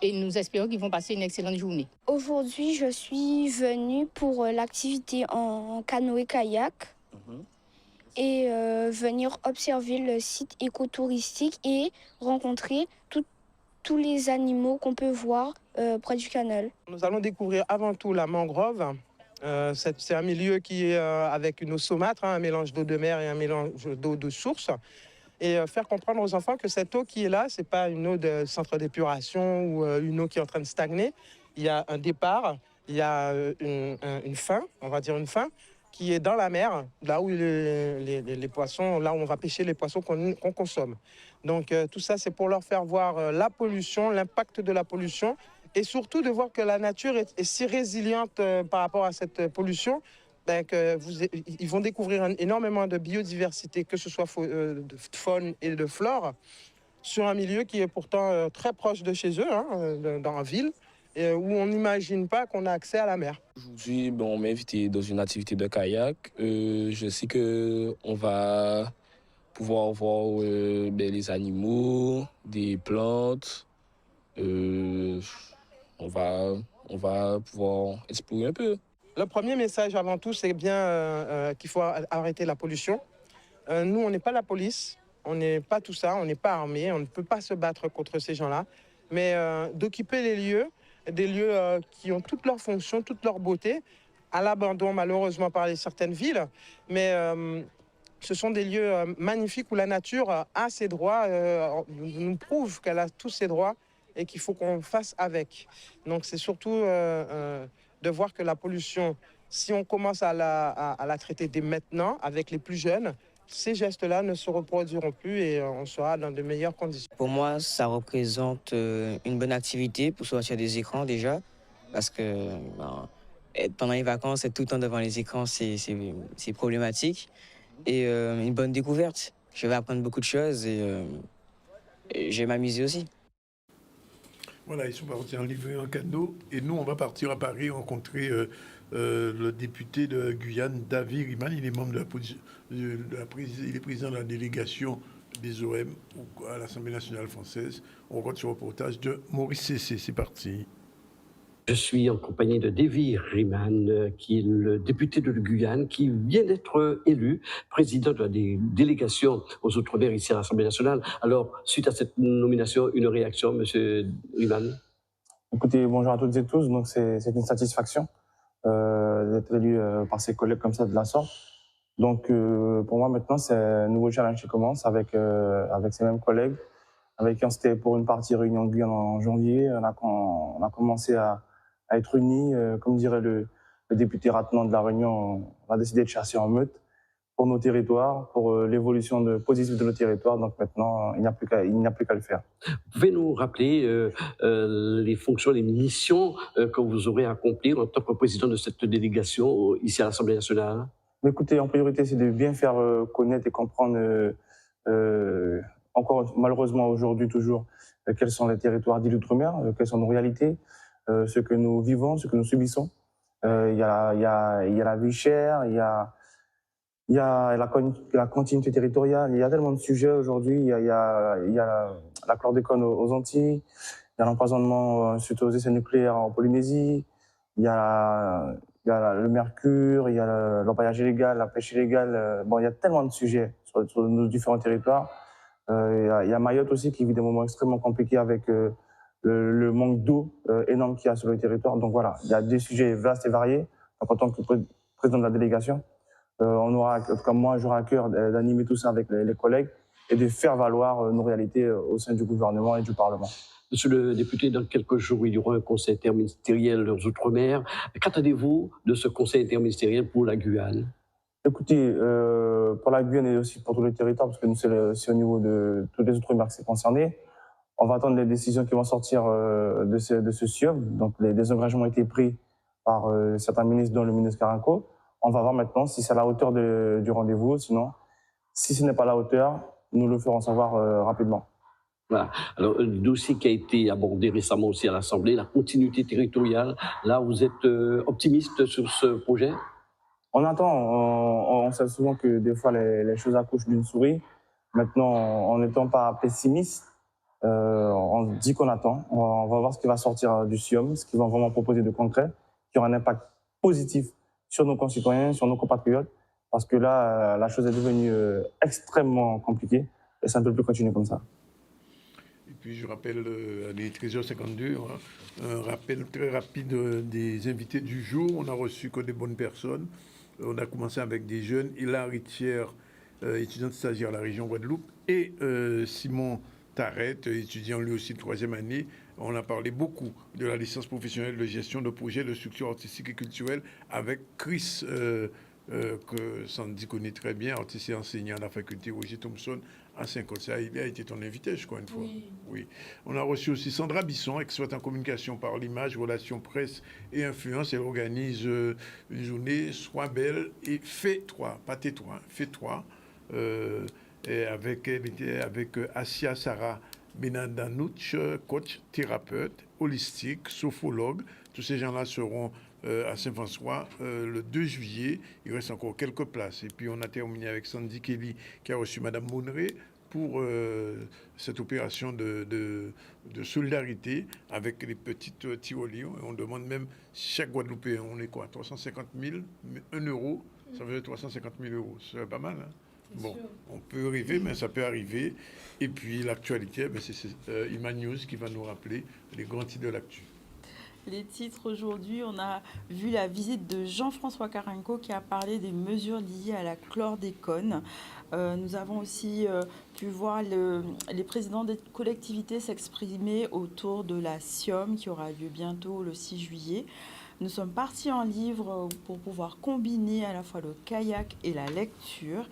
Et nous espérons qu'ils vont passer une excellente journée. Aujourd'hui, je suis venue pour l'activité en canoë-kayak. Et venir observer le site écotouristique et rencontrer tous les animaux qu'on peut voir près du canal. Nous allons découvrir avant tout la mangrove. C'est un milieu qui est avec une eau saumâtre, un mélange d'eau de mer et un mélange d'eau de source. Et faire comprendre aux enfants que cette eau qui est là, ce n'est pas une eau de centre d'épuration ou une eau qui est en train de stagner. Il y a un départ, il y a une fin, on va dire une fin, qui est dans la mer, là où les poissons, là où on va pêcher les poissons qu'on consomme. Donc tout ça, c'est pour leur faire voir la pollution, l'impact de la pollution, et surtout de voir que la nature est si résiliente par rapport à cette pollution, ils vont découvrir énormément de biodiversité, que ce soit de faune et de flore, sur un milieu qui est pourtant très proche de chez eux, dans la ville, où on n'imagine pas qu'on a accès à la mer. Aujourd'hui, on m'a invité dans une activité de kayak. Je sais qu'on va pouvoir voir les animaux, des plantes. On va pouvoir explorer un peu. Le premier message avant tout, c'est bien qu'il faut arrêter la pollution. Nous, on n'est pas la police, on n'est pas tout ça, on n'est pas armés, on ne peut pas se battre contre ces gens-là. Mais d'occuper les lieux, des lieux qui ont toutes leurs fonctions, toute leur beauté, à l'abandon malheureusement par certaines villes, mais ce sont des lieux magnifiques où la nature a ses droits, nous prouve qu'elle a tous ses droits et qu'il faut qu'on fasse avec. Donc c'est surtout de voir que la pollution, si on commence à la traiter dès maintenant avec les plus jeunes, ces gestes-là ne se reproduiront plus et on sera dans de meilleures conditions. Pour moi, ça représente une bonne activité pour sortir des écrans déjà, parce que pendant les vacances, être tout le temps devant les écrans, c'est problématique. Et une bonne découverte. Je vais apprendre beaucoup de choses et je vais m'amuser aussi. Voilà, ils sont partis en livrer en cadeau et nous, on va partir à Paris rencontrer le député de Guyane, David Riman. Il est membre il est président de la délégation des OM à l'Assemblée nationale française. On regarde ce reportage de Maurice Cessé. C'est parti. Je suis en compagnie de David Riman, qui est le député de Guyane, qui vient d'être élu président de la délégation aux Outre-mer ici à l'Assemblée nationale. Alors, suite à cette nomination, une réaction, monsieur Riman? Écoutez, bonjour à toutes et tous. Donc, c'est une satisfaction d'être élu par ses collègues comme ça de la sorte. Donc, pour moi, maintenant, c'est un nouveau challenge qui commence avec ces mêmes collègues, avec qui on s'était pour une partie réunion de Guyane en janvier. On a commencé à être unis, comme dirait le député Ratnan de La Réunion, on a décidé de chasser en meute pour nos territoires, pour l'évolution positive de nos territoires. Donc maintenant, il n'y a plus qu'à le faire. Vous pouvez nous rappeler les fonctions, les missions que vous aurez à accomplir en tant que président de cette délégation ici à l'Assemblée nationale? Mais écoutez, en priorité, c'est de bien faire connaître et comprendre, encore malheureusement aujourd'hui toujours, quels sont les territoires dits d'outre-mer, quelles sont nos réalités, ce que nous vivons, ce que nous subissons. Il y a la vie chère, il y a la continuité territoriale, il y a tellement de sujets aujourd'hui. Il y a la chlordécone aux Antilles, il y a l'empoisonnement suite aux essais nucléaires en Polynésie, il y a le mercure, il y a l'orpaillage illégal, la pêche illégale. Bon, il y a tellement de sujets sur nos différents territoires. Il y a Mayotte aussi qui vit des moments extrêmement compliqués avec le manque d'eau énorme qu'il y a sur le territoire. Donc voilà, il y a des sujets vastes et variés. Donc, en tant que président de la délégation, comme moi, j'aurai à cœur d'animer tout ça avec les collègues et de faire valoir nos réalités au sein du gouvernement et du Parlement. Monsieur le député, dans quelques jours, il y aura un conseil interministériel aux Outre-mer. Qu'attendez-vous de ce conseil interministériel pour la Guyane? Écoutez, pour la Guyane et aussi pour tout le territoire, parce que nous, c'est au niveau de tous les Outre-mer qui c'est concerné, on va attendre les décisions qui vont sortir de ce SIOM. Donc, les désengagements ont été pris par certains ministres, dont le ministre Carinco. On va voir maintenant si c'est à la hauteur du rendez-vous. Sinon, si ce n'est pas à la hauteur, nous le ferons savoir rapidement. Voilà. Alors, un dossier qui a été abordé récemment aussi à l'Assemblée, la continuité territoriale. Là, vous êtes optimiste sur ce projet? On attend. On sait souvent que des fois, les choses accouchent d'une souris. Maintenant, en n'étant pas pessimiste, on dit qu'on attend. On va voir ce qui va sortir du SIOM, ce qu'ils vont vraiment proposer de concret, qui aura un impact positif sur nos concitoyens, sur nos compatriotes, parce que là, la chose est devenue extrêmement compliquée et ça ne peut plus continuer comme ça. Et puis je rappelle, il est 13h52, un rappel très rapide des invités du jour. On a reçu que des bonnes personnes. On a commencé avec des jeunes, Hilary Thiers, étudiante stagiaire à la région Guadeloupe, et Simon Tarrette, étudiant lui aussi de 3e année. On a parlé beaucoup de la licence professionnelle de gestion de projets de structures artistiques et culturelles avec Chris, que Sandy connaît très bien, artiste et enseignant à la faculté Roger Thompson à Saint-Claude. Il a été ton invité, je crois, une fois. Oui. On a reçu aussi Sandra Bisson, experte en communication par l'image, relations presse et influence. Elle organise une journée Sois belle et fais-toi, pas tais-toi, fais-toi. Et avec Asia Sarah Benandanouch, coach, thérapeute, holistique, sophologue. Tous ces gens-là seront à Saint-François le 2 juillet. Il reste encore quelques places. Et puis on a terminé avec Sandy Kelly qui a reçu Madame Monré pour cette opération de solidarité avec les petites tyrolies. On demande même chaque Guadeloupéen, on est quoi, 350 000, 1 euro, ça veut dire 350 000 euros. C'est pas mal, hein? Bon, on peut rêver, mais ça peut arriver. Et puis l'actualité, c'est Iman News qui va nous rappeler les grands titres de l'actu. Les titres aujourd'hui, on a vu la visite de Jean-François Carinco qui a parlé des mesures liées à la chlordécone. Nous avons aussi pu voir les présidents des collectivités s'exprimer autour de la SIOM qui aura lieu bientôt le 6 juillet. Nous sommes partis en livre pour pouvoir combiner à la fois le kayak et la lecture.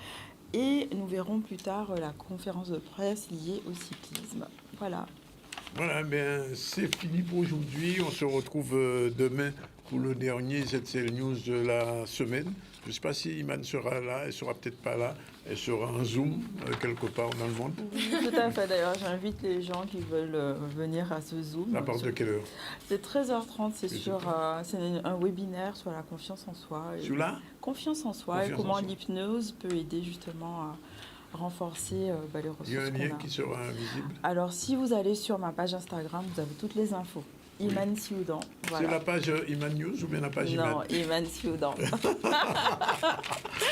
Et nous verrons plus tard la conférence de presse liée au cyclisme. Voilà. Voilà, c'est fini pour aujourd'hui. On se retrouve demain pour le dernier ZCL News de la semaine. Je ne sais pas si Iman sera là, elle ne sera peut-être pas là. Elle sera en Zoom, quelque part dans le monde. Oui, tout à fait. D'ailleurs, j'invite les gens qui veulent venir à ce Zoom. À partir de quelle heure? C'est 13h30. C'est un webinaire sur la confiance en soi. Sur la confiance en soi et comment l'hypnose peut aider justement à renforcer les ressources. Il y a un lien qui sera visible. Alors, si vous allez sur ma page Instagram, vous avez toutes les infos. Iman Sioudan. Voilà. C'est la page Iman News ou bien la page Iman? Non, Iman Sioudan.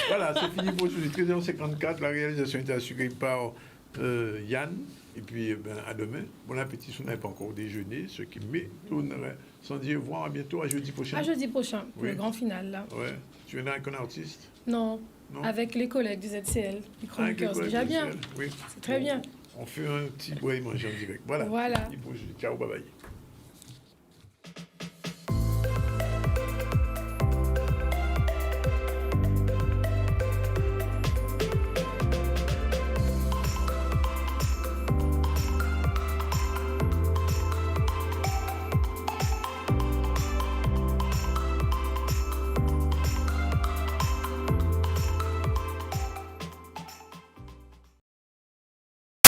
Voilà, c'est fini pour aujourd'hui. 13h54. La réalisation était assurée par Yann. Et puis, à demain. Bon appétit si vous n'avez pas encore déjeuné. Ce qui m'étonnerait. Sans dire au revoir, à bientôt, à jeudi prochain. À jeudi prochain, pour le grand final, là. Ouais. Tu es là avec un artiste? Non, avec les collègues du ZCL, les chroniqueurs. C'est déjà bien. Oui. C'est très bien. On fait un petit bois et manger en direct. Voilà. Voilà. Ciao, bye bye.